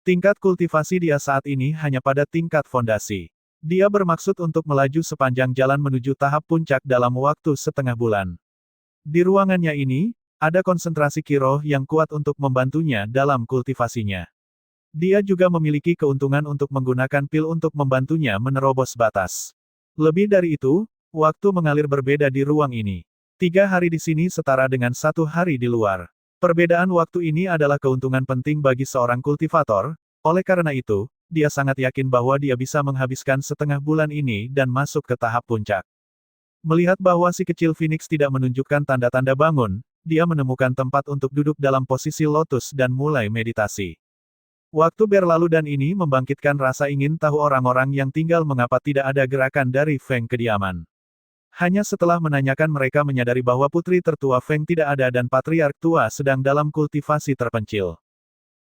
Tingkat kultivasi dia saat ini hanya pada tingkat fondasi. Dia bermaksud untuk melaju sepanjang jalan menuju tahap puncak dalam waktu setengah bulan. Di ruangannya ini, ada konsentrasi kiroh yang kuat untuk membantunya dalam kultivasinya. Dia juga memiliki keuntungan untuk menggunakan pil untuk membantunya menerobos batas. Lebih dari itu, waktu mengalir berbeda di ruang ini. 3 hari di sini setara dengan 1 hari di luar. Perbedaan waktu ini adalah keuntungan penting bagi seorang kultivator, oleh karena itu, dia sangat yakin bahwa dia bisa menghabiskan setengah bulan ini dan masuk ke tahap puncak. Melihat bahwa si kecil Phoenix tidak menunjukkan tanda-tanda bangun, dia menemukan tempat untuk duduk dalam posisi lotus dan mulai meditasi. Waktu berlalu dan ini membangkitkan rasa ingin tahu orang-orang yang tinggal mengapa tidak ada gerakan dari Feng kediaman. Hanya setelah menanyakan mereka menyadari bahwa putri tertua Feng tidak ada dan patriark tua sedang dalam kultivasi terpencil.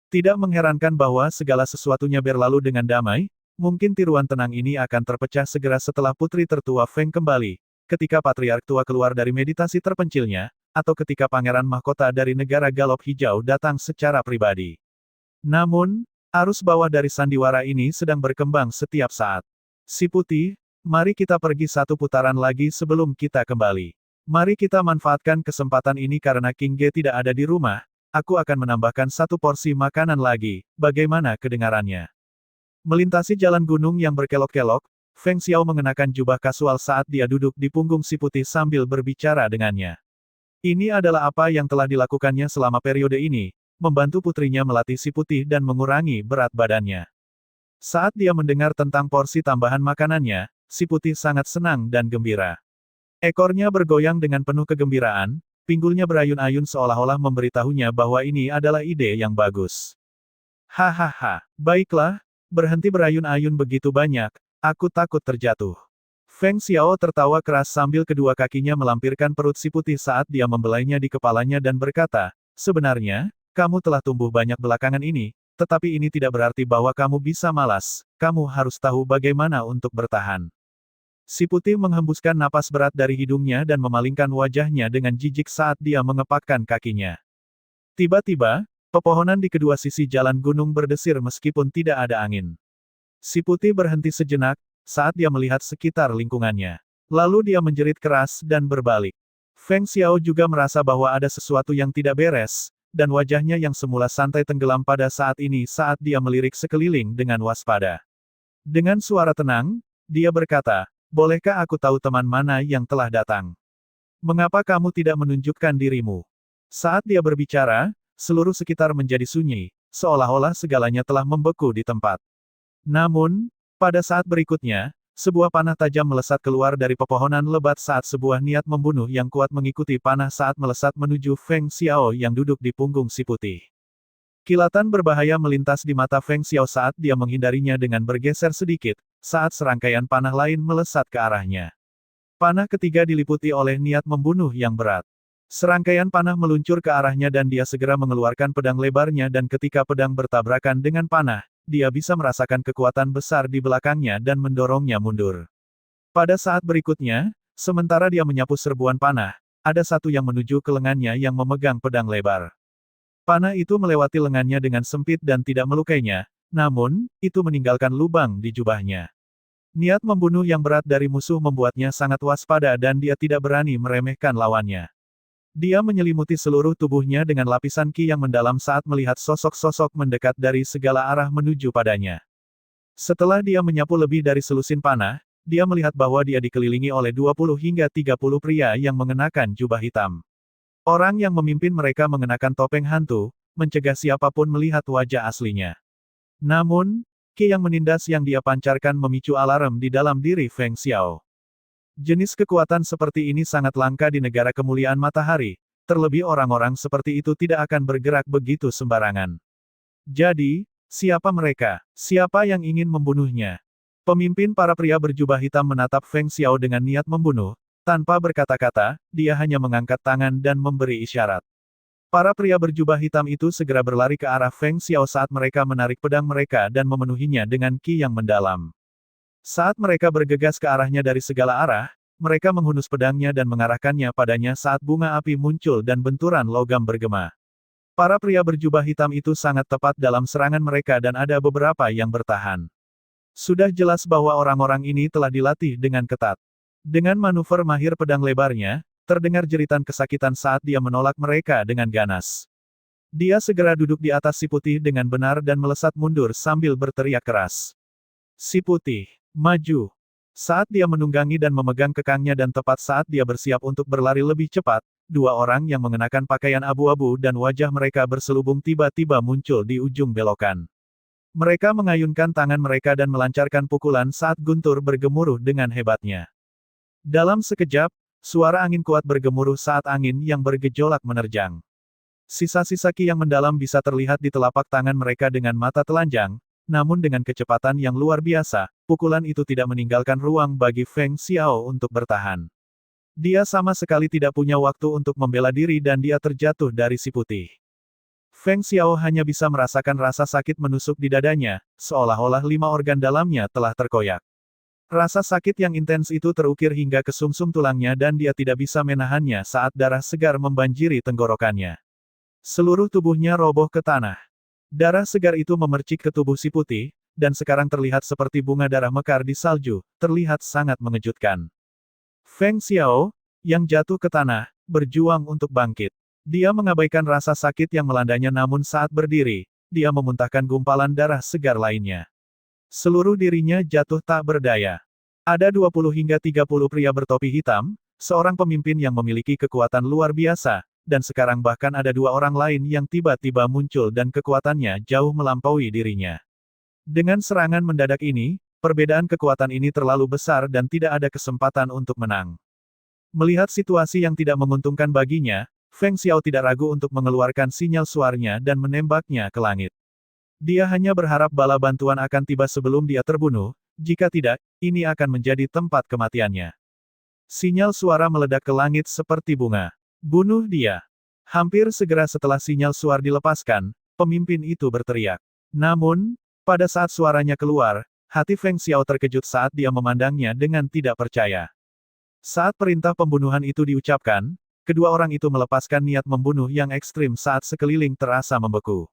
Tidak mengherankan bahwa segala sesuatunya berlalu dengan damai, mungkin tiruan tenang ini akan terpecah segera setelah putri tertua Feng kembali, ketika patriark tua keluar dari meditasi terpencilnya, atau ketika pangeran mahkota dari negara Galop Hijau datang secara pribadi. Namun, arus bawah dari sandiwara ini sedang berkembang setiap saat. Si Putih, mari kita pergi satu putaran lagi sebelum kita kembali. Mari kita manfaatkan kesempatan ini karena King Ge tidak ada di rumah, aku akan menambahkan 1 porsi makanan lagi, bagaimana kedengarannya? Melintasi jalan gunung yang berkelok-kelok, Feng Xiao mengenakan jubah kasual saat dia duduk di punggung si Putih sambil berbicara dengannya. Ini adalah apa yang telah dilakukannya selama periode ini, membantu putrinya melatih si Putih dan mengurangi berat badannya. Saat dia mendengar tentang porsi tambahan makanannya, si Putih sangat senang dan gembira. Ekornya bergoyang dengan penuh kegembiraan, pinggulnya berayun-ayun seolah-olah memberitahunya bahwa ini adalah ide yang bagus. Hahaha, baiklah, berhenti berayun-ayun begitu banyak, aku takut terjatuh. Feng Xiao tertawa keras sambil kedua kakinya melampirkan perut si Putih saat dia membelainya di kepalanya dan berkata, sebenarnya, kamu telah tumbuh banyak belakangan ini, tetapi ini tidak berarti bahwa kamu bisa malas, kamu harus tahu bagaimana untuk bertahan. Si putih menghembuskan napas berat dari hidungnya dan memalingkan wajahnya dengan jijik saat dia mengepakkan kakinya. Tiba-tiba, pepohonan di kedua sisi jalan gunung berdesir meskipun tidak ada angin. Si putih berhenti sejenak, saat dia melihat sekitar lingkungannya. Lalu dia menjerit keras dan berbalik. Feng Xiao juga merasa bahwa ada sesuatu yang tidak beres, dan wajahnya yang semula santai tenggelam pada saat ini saat dia melirik sekeliling dengan waspada. Dengan suara tenang, dia berkata, "Bolehkah aku tahu teman mana yang telah datang? Mengapa kamu tidak menunjukkan dirimu?" Saat dia berbicara, seluruh sekitar menjadi sunyi, seolah-olah segalanya telah membeku di tempat. Namun, pada saat berikutnya, sebuah panah tajam melesat keluar dari pepohonan lebat saat sebuah niat membunuh yang kuat mengikuti panah saat melesat menuju Feng Xiao yang duduk di punggung si putih. Kilatan berbahaya melintas di mata Feng Xiao saat dia menghindarinya dengan bergeser sedikit, saat serangkaian panah lain melesat ke arahnya. Panah ketiga diliputi oleh niat membunuh yang berat. Serangkaian panah meluncur ke arahnya dan dia segera mengeluarkan pedang lebarnya dan ketika pedang bertabrakan dengan panah, dia bisa merasakan kekuatan besar di belakangnya dan mendorongnya mundur. Pada saat berikutnya, sementara dia menyapu serbuan panah, ada satu yang menuju ke lengannya yang memegang pedang lebar. Panah itu melewati lengannya dengan sempit dan tidak melukainya, namun, itu meninggalkan lubang di jubahnya. Niat membunuh yang berat dari musuh membuatnya sangat waspada dan dia tidak berani meremehkan lawannya. Dia menyelimuti seluruh tubuhnya dengan lapisan ki yang mendalam saat melihat sosok-sosok mendekat dari segala arah menuju padanya. Setelah dia menyapu lebih dari selusin panah, dia melihat bahwa dia dikelilingi oleh 20 hingga 30 pria yang mengenakan jubah hitam. Orang yang memimpin mereka mengenakan topeng hantu, mencegah siapapun melihat wajah aslinya. Namun, ki yang menindas yang dia pancarkan memicu alarm di dalam diri Feng Xiao. Jenis kekuatan seperti ini sangat langka di negara kemuliaan matahari, terlebih orang-orang seperti itu tidak akan bergerak begitu sembarangan. Jadi, siapa mereka? Siapa yang ingin membunuhnya? Pemimpin para pria berjubah hitam menatap Feng Xiao dengan niat membunuh. Tanpa berkata-kata, dia hanya mengangkat tangan dan memberi isyarat. Para pria berjubah hitam itu segera berlari ke arah Feng Xiao saat mereka menarik pedang mereka dan memenuhinya dengan ki yang mendalam. Saat mereka bergegas ke arahnya dari segala arah, mereka menghunus pedangnya dan mengarahkannya padanya saat bunga api muncul dan benturan logam bergema. Para pria berjubah hitam itu sangat tepat dalam serangan mereka dan ada beberapa yang bertahan. Sudah jelas bahwa orang-orang ini telah dilatih dengan ketat. Dengan manuver mahir pedang lebarnya, terdengar jeritan kesakitan saat dia menolak mereka dengan ganas. Dia segera duduk di atas si putih dengan benar dan melesat mundur sambil berteriak keras. Si putih, maju. Saat dia menunggangi dan memegang kekangnya dan tepat saat dia bersiap untuk berlari lebih cepat, dua orang yang mengenakan pakaian abu-abu dan wajah mereka berselubung tiba-tiba muncul di ujung belokan. Mereka mengayunkan tangan mereka dan melancarkan pukulan saat guntur bergemuruh dengan hebatnya. Dalam sekejap, suara angin kuat bergemuruh saat angin yang bergejolak menerjang. Sisa-sisa ki yang mendalam bisa terlihat di telapak tangan mereka dengan mata telanjang, namun dengan kecepatan yang luar biasa, pukulan itu tidak meninggalkan ruang bagi Feng Xiao untuk bertahan. Dia sama sekali tidak punya waktu untuk membela diri dan dia terjatuh dari si putih. Feng Xiao hanya bisa merasakan rasa sakit menusuk di dadanya, seolah-olah 5 organ dalamnya telah terkoyak. Rasa sakit yang intens itu terukir hingga ke sumsum tulangnya dan dia tidak bisa menahannya saat darah segar membanjiri tenggorokannya. Seluruh tubuhnya roboh ke tanah. Darah segar itu memercik ke tubuh si putih, dan sekarang terlihat seperti bunga darah mekar di salju, terlihat sangat mengejutkan. Feng Xiao, yang jatuh ke tanah, berjuang untuk bangkit. Dia mengabaikan rasa sakit yang melandanya namun saat berdiri, dia memuntahkan gumpalan darah segar lainnya. Seluruh dirinya jatuh tak berdaya. Ada 20 hingga 30 pria bertopi hitam, seorang pemimpin yang memiliki kekuatan luar biasa, dan sekarang bahkan ada 2 orang lain yang tiba-tiba muncul dan kekuatannya jauh melampaui dirinya. Dengan serangan mendadak ini, perbedaan kekuatan ini terlalu besar dan tidak ada kesempatan untuk menang. Melihat situasi yang tidak menguntungkan baginya, Feng Xiao tidak ragu untuk mengeluarkan sinyal suaranya dan menembaknya ke langit. Dia hanya berharap bala bantuan akan tiba sebelum dia terbunuh, jika tidak, ini akan menjadi tempat kematiannya. Sinyal suara meledak ke langit seperti bunga. Bunuh dia. Hampir segera setelah sinyal suara dilepaskan, pemimpin itu berteriak. Namun, pada saat suaranya keluar, Hati Feng Xiao terkejut saat dia memandangnya dengan tidak percaya. Saat perintah pembunuhan itu diucapkan, kedua orang itu melepaskan niat membunuh yang ekstrim saat sekeliling terasa membeku.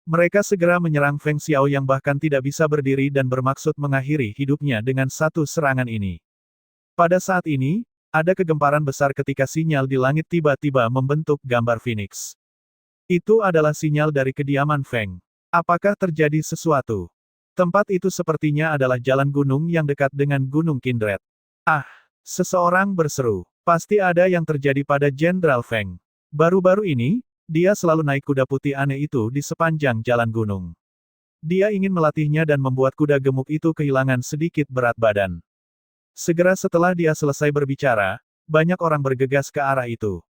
Mereka segera menyerang Feng Xiao yang bahkan tidak bisa berdiri dan bermaksud mengakhiri hidupnya dengan satu serangan ini. Pada saat ini, ada kegemparan besar ketika sinyal di langit tiba-tiba membentuk gambar Phoenix. Itu adalah sinyal dari kediaman Feng. Apakah terjadi sesuatu? Tempat itu sepertinya adalah jalan gunung yang dekat dengan Gunung Kindred. Ah! Seseorang berseru. Pasti ada yang terjadi pada Jenderal Feng. Baru-baru ini, dia selalu naik kuda putih aneh itu di sepanjang jalan gunung. Dia ingin melatihnya dan membuat kuda gemuk itu kehilangan sedikit berat badan. Segera setelah dia selesai berbicara, banyak orang bergegas ke arah itu.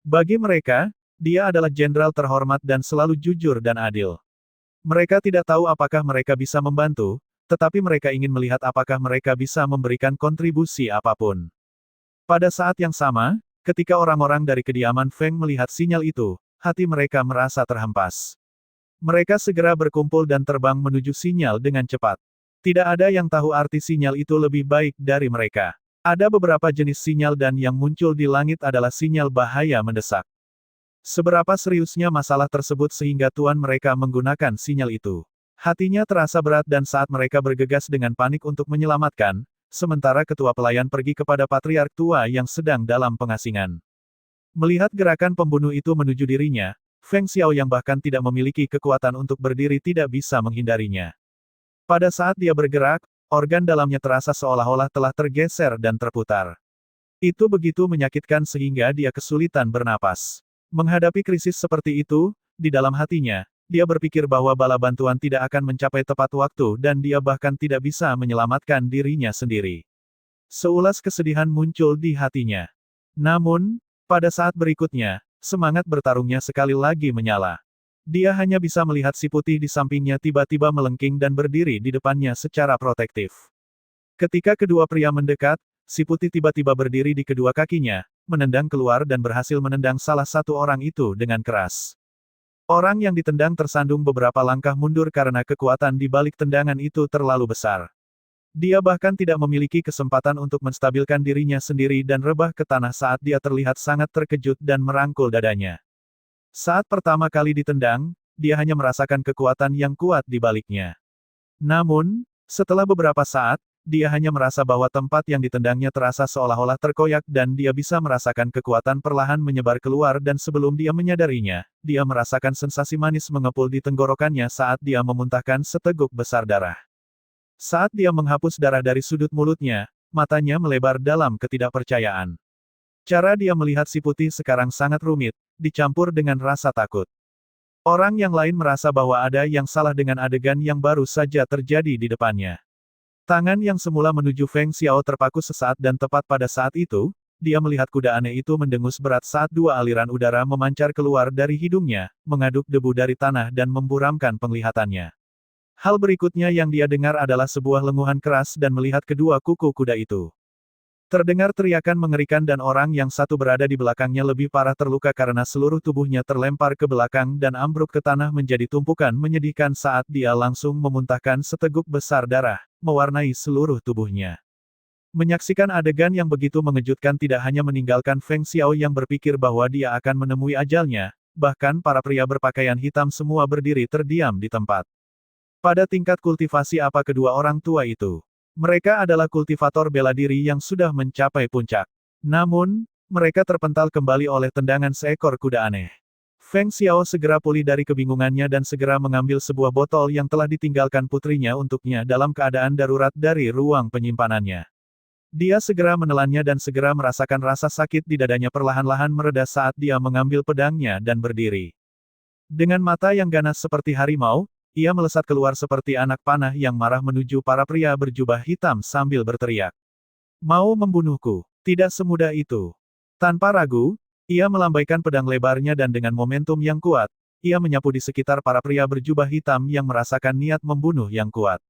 Bagi mereka, dia adalah jenderal terhormat dan selalu jujur dan adil. Mereka tidak tahu apakah mereka bisa membantu, tetapi mereka ingin melihat apakah mereka bisa memberikan kontribusi apapun. Pada saat yang sama, ketika orang-orang dari kediaman Feng melihat sinyal itu, hati mereka merasa terhempas. Mereka segera berkumpul dan terbang menuju sinyal dengan cepat. Tidak ada yang tahu arti sinyal itu lebih baik dari mereka. Ada beberapa jenis sinyal dan yang muncul di langit adalah sinyal bahaya mendesak. Seberapa seriusnya masalah tersebut sehingga tuan mereka menggunakan sinyal itu. Hatinya terasa berat dan saat mereka bergegas dengan panik untuk menyelamatkan, sementara ketua pelayan pergi kepada patriark tua yang sedang dalam pengasingan. Melihat gerakan pembunuh itu menuju dirinya, Feng Xiao yang bahkan tidak memiliki kekuatan untuk berdiri tidak bisa menghindarinya. Pada saat dia bergerak, organ dalamnya terasa seolah-olah telah tergeser dan terputar. Itu begitu menyakitkan sehingga dia kesulitan bernapas. Menghadapi krisis seperti itu, di dalam hatinya, dia berpikir bahwa bala bantuan tidak akan mencapai tepat waktu dan dia bahkan tidak bisa menyelamatkan dirinya sendiri. Seulas kesedihan muncul di hatinya. Namun, pada saat berikutnya, semangat bertarungnya sekali lagi menyala. Dia hanya bisa melihat si putih di sampingnya tiba-tiba melengking dan berdiri di depannya secara protektif. Ketika kedua pria mendekat, si putih tiba-tiba berdiri di kedua kakinya, menendang keluar dan berhasil menendang salah satu orang itu dengan keras. Orang yang ditendang tersandung beberapa langkah mundur karena kekuatan di balik tendangan itu terlalu besar. Dia bahkan tidak memiliki kesempatan untuk menstabilkan dirinya sendiri dan rebah ke tanah saat dia terlihat sangat terkejut dan merangkul dadanya. Saat pertama kali ditendang, dia hanya merasakan kekuatan yang kuat di baliknya. Namun, setelah beberapa saat, dia hanya merasa bahwa tempat yang ditendangnya terasa seolah-olah terkoyak dan dia bisa merasakan kekuatan perlahan menyebar keluar dan sebelum dia menyadarinya, dia merasakan sensasi manis mengepul di tenggorokannya saat dia memuntahkan seteguk besar darah. Saat dia menghapus darah dari sudut mulutnya, matanya melebar dalam ketidakpercayaan. Cara dia melihat si putih sekarang sangat rumit, dicampur dengan rasa takut. Orang yang lain merasa bahwa ada yang salah dengan adegan yang baru saja terjadi di depannya. Tangan yang semula menuju Feng Xiao terpaku sesaat dan tepat pada saat itu, dia melihat kuda aneh itu mendengus berat saat dua aliran udara memancar keluar dari hidungnya, mengaduk debu dari tanah dan memburamkan penglihatannya. Hal berikutnya yang dia dengar adalah sebuah lenguhan keras dan melihat kedua kuku kuda itu. Terdengar teriakan mengerikan dan orang yang satu berada di belakangnya lebih parah terluka karena seluruh tubuhnya terlempar ke belakang dan ambruk ke tanah menjadi tumpukan menyedihkan saat dia langsung memuntahkan seteguk besar darah, mewarnai seluruh tubuhnya. Menyaksikan adegan yang begitu mengejutkan tidak hanya meninggalkan Feng Xiao yang berpikir bahwa dia akan menemui ajalnya, bahkan para pria berpakaian hitam semua berdiri terdiam di tempat. Pada tingkat kultivasi apa kedua orang tua itu? Mereka adalah kultivator bela diri yang sudah mencapai puncak. Namun, mereka terpental kembali oleh tendangan seekor kuda aneh. Feng Xiao segera pulih dari kebingungannya dan segera mengambil sebuah botol yang telah ditinggalkan putrinya untuknya dalam keadaan darurat dari ruang penyimpanannya. Dia segera menelannya dan segera merasakan rasa sakit di dadanya perlahan-lahan mereda saat dia mengambil pedangnya dan berdiri. Dengan mata yang ganas seperti harimau, ia melesat keluar seperti anak panah yang marah menuju para pria berjubah hitam sambil berteriak. Mau membunuhku? Tidak semudah itu. Tanpa ragu, ia melambaikan pedang lebarnya dan dengan momentum yang kuat, ia menyapu di sekitar para pria berjubah hitam yang merasakan niat membunuh yang kuat.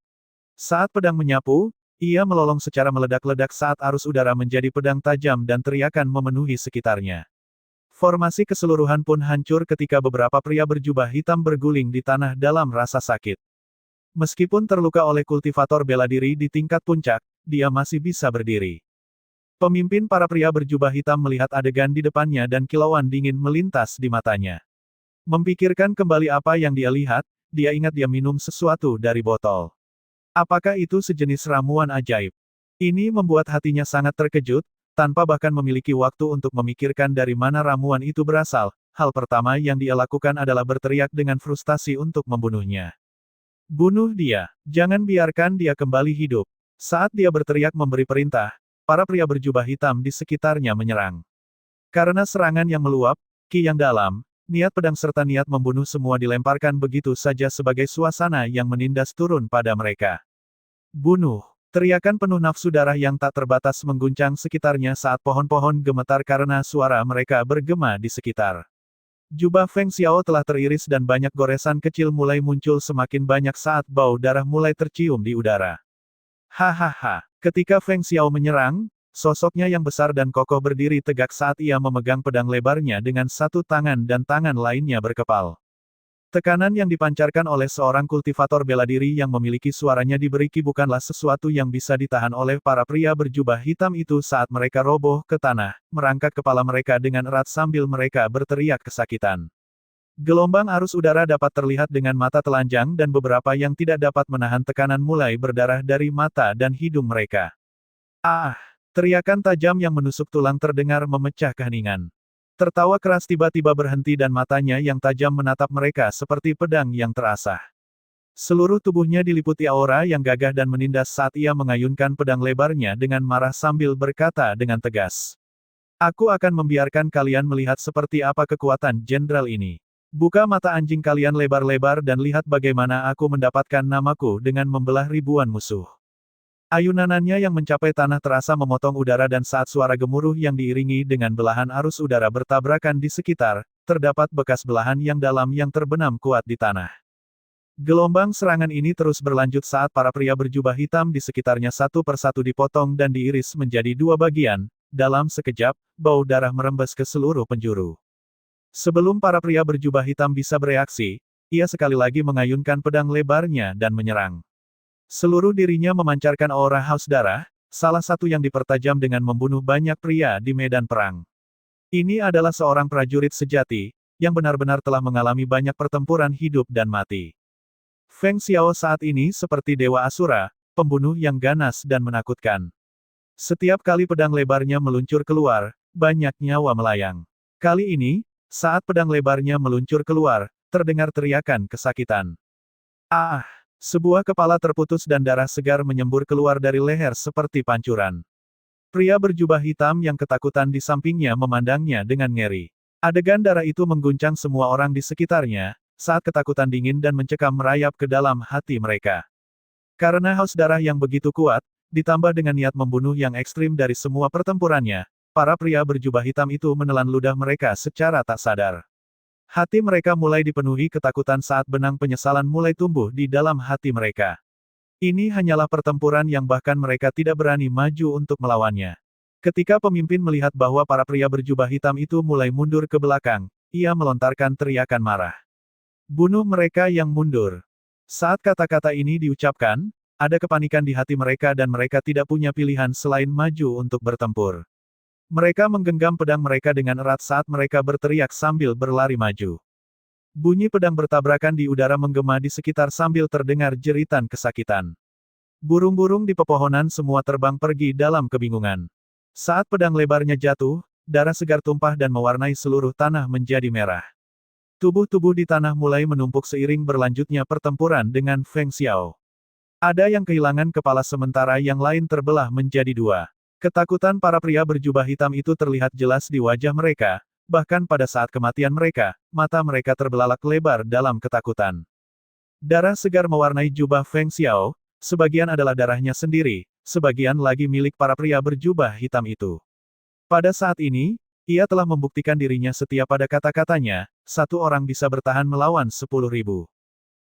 Saat pedang menyapu, ia melolong secara meledak-ledak saat arus udara menjadi pedang tajam dan teriakan memenuhi sekitarnya. Formasi keseluruhan pun hancur ketika beberapa pria berjubah hitam berguling di tanah dalam rasa sakit. Meskipun terluka oleh kultivator bela diri di tingkat puncak, dia masih bisa berdiri. Pemimpin para pria berjubah hitam melihat adegan di depannya dan kilauan dingin melintas di matanya. Memikirkan kembali apa yang dia lihat, dia ingat dia minum sesuatu dari botol. Apakah itu sejenis ramuan ajaib? Ini membuat hatinya sangat terkejut, tanpa bahkan memiliki waktu untuk memikirkan dari mana ramuan itu berasal. Hal pertama yang dia lakukan adalah berteriak dengan frustasi untuk membunuhnya. Bunuh dia. Jangan biarkan dia kembali hidup. Saat dia berteriak memberi perintah, para pria berjubah hitam di sekitarnya menyerang. Karena serangan yang meluap, ki yang dalam, niat pedang serta niat membunuh semua dilemparkan begitu saja sebagai suasana yang menindas turun pada mereka. Bunuh. Teriakan penuh nafsu darah yang tak terbatas mengguncang sekitarnya saat pohon-pohon gemetar karena suara mereka bergema di sekitar. Jubah Feng Xiao telah teriris dan banyak goresan kecil mulai muncul semakin banyak saat bau darah mulai tercium di udara. Hahaha. Ketika Feng Xiao menyerang, sosoknya yang besar dan kokoh berdiri tegak saat ia memegang pedang lebarnya dengan satu tangan dan tangan lainnya berkepal. Tekanan yang dipancarkan oleh seorang kultivator bela diri yang memiliki suaranya diberiki bukanlah sesuatu yang bisa ditahan oleh para pria berjubah hitam itu saat mereka roboh ke tanah, merangkak kepala mereka dengan erat sambil mereka berteriak kesakitan. Gelombang arus udara dapat terlihat dengan mata telanjang dan beberapa yang tidak dapat menahan tekanan mulai berdarah dari mata dan hidung mereka. Ah! Teriakan tajam yang menusuk tulang terdengar memecah keheningan. Tertawa keras tiba-tiba berhenti dan matanya yang tajam menatap mereka seperti pedang yang terasah. Seluruh tubuhnya diliputi aura yang gagah dan menindas saat ia mengayunkan pedang lebarnya dengan marah sambil berkata dengan tegas. Aku akan membiarkan kalian melihat seperti apa kekuatan jenderal ini. Buka mata anjing kalian lebar-lebar dan lihat bagaimana aku mendapatkan namaku dengan membelah ribuan musuh. Ayunanannya yang mencapai tanah terasa memotong udara dan saat suara gemuruh yang diiringi dengan belahan arus udara bertabrakan di sekitar, terdapat bekas belahan yang dalam yang terbenam kuat di tanah. Gelombang serangan ini terus berlanjut saat para pria berjubah hitam di sekitarnya satu persatu dipotong dan diiris menjadi dua bagian. Dalam sekejap, bau darah merembes ke seluruh penjuru. Sebelum para pria berjubah hitam bisa bereaksi, ia sekali lagi mengayunkan pedang lebarnya dan menyerang. Seluruh dirinya memancarkan aura haus darah, salah satu yang dipertajam dengan membunuh banyak pria di medan perang. Ini adalah seorang prajurit sejati, yang benar-benar telah mengalami banyak pertempuran hidup dan mati. Feng Xiao saat ini seperti dewa Asura, pembunuh yang ganas dan menakutkan. Setiap kali pedang lebarnya meluncur keluar, banyak nyawa melayang. Kali ini, saat pedang lebarnya meluncur keluar, terdengar teriakan kesakitan. Ah! Sebuah kepala terputus dan darah segar menyembur keluar dari leher seperti pancuran. Pria berjubah hitam yang ketakutan di sampingnya memandangnya dengan ngeri. Adegan darah itu mengguncang semua orang di sekitarnya, saat ketakutan dingin dan mencekam merayap ke dalam hati mereka. Karena haus darah yang begitu kuat, ditambah dengan niat membunuh yang ekstrim dari semua pertempurannya, para pria berjubah hitam itu menelan ludah mereka secara tak sadar. Hati mereka mulai dipenuhi ketakutan saat benang penyesalan mulai tumbuh di dalam hati mereka. Ini hanyalah pertempuran yang bahkan mereka tidak berani maju untuk melawannya. Ketika pemimpin melihat bahwa para pria berjubah hitam itu mulai mundur ke belakang, ia melontarkan teriakan marah. Bunuh mereka yang mundur. Saat kata-kata ini diucapkan, ada kepanikan di hati mereka dan mereka tidak punya pilihan selain maju untuk bertempur. Mereka menggenggam pedang mereka dengan erat saat mereka berteriak sambil berlari maju. Bunyi pedang bertabrakan di udara menggema di sekitar sambil terdengar jeritan kesakitan. Burung-burung di pepohonan semua terbang pergi dalam kebingungan. Saat pedang lebarnya jatuh, darah segar tumpah dan mewarnai seluruh tanah menjadi merah. Tubuh-tubuh di tanah mulai menumpuk seiring berlanjutnya pertempuran dengan Feng Xiao. Ada yang kehilangan kepala sementara yang lain terbelah menjadi dua. Ketakutan para pria berjubah hitam itu terlihat jelas di wajah mereka, bahkan pada saat kematian mereka, mata mereka terbelalak lebar dalam ketakutan. Darah segar mewarnai jubah Feng Xiao, sebagian adalah darahnya sendiri, sebagian lagi milik para pria berjubah hitam itu. Pada saat ini, ia telah membuktikan dirinya setia pada kata-katanya, satu orang bisa bertahan melawan 10.000.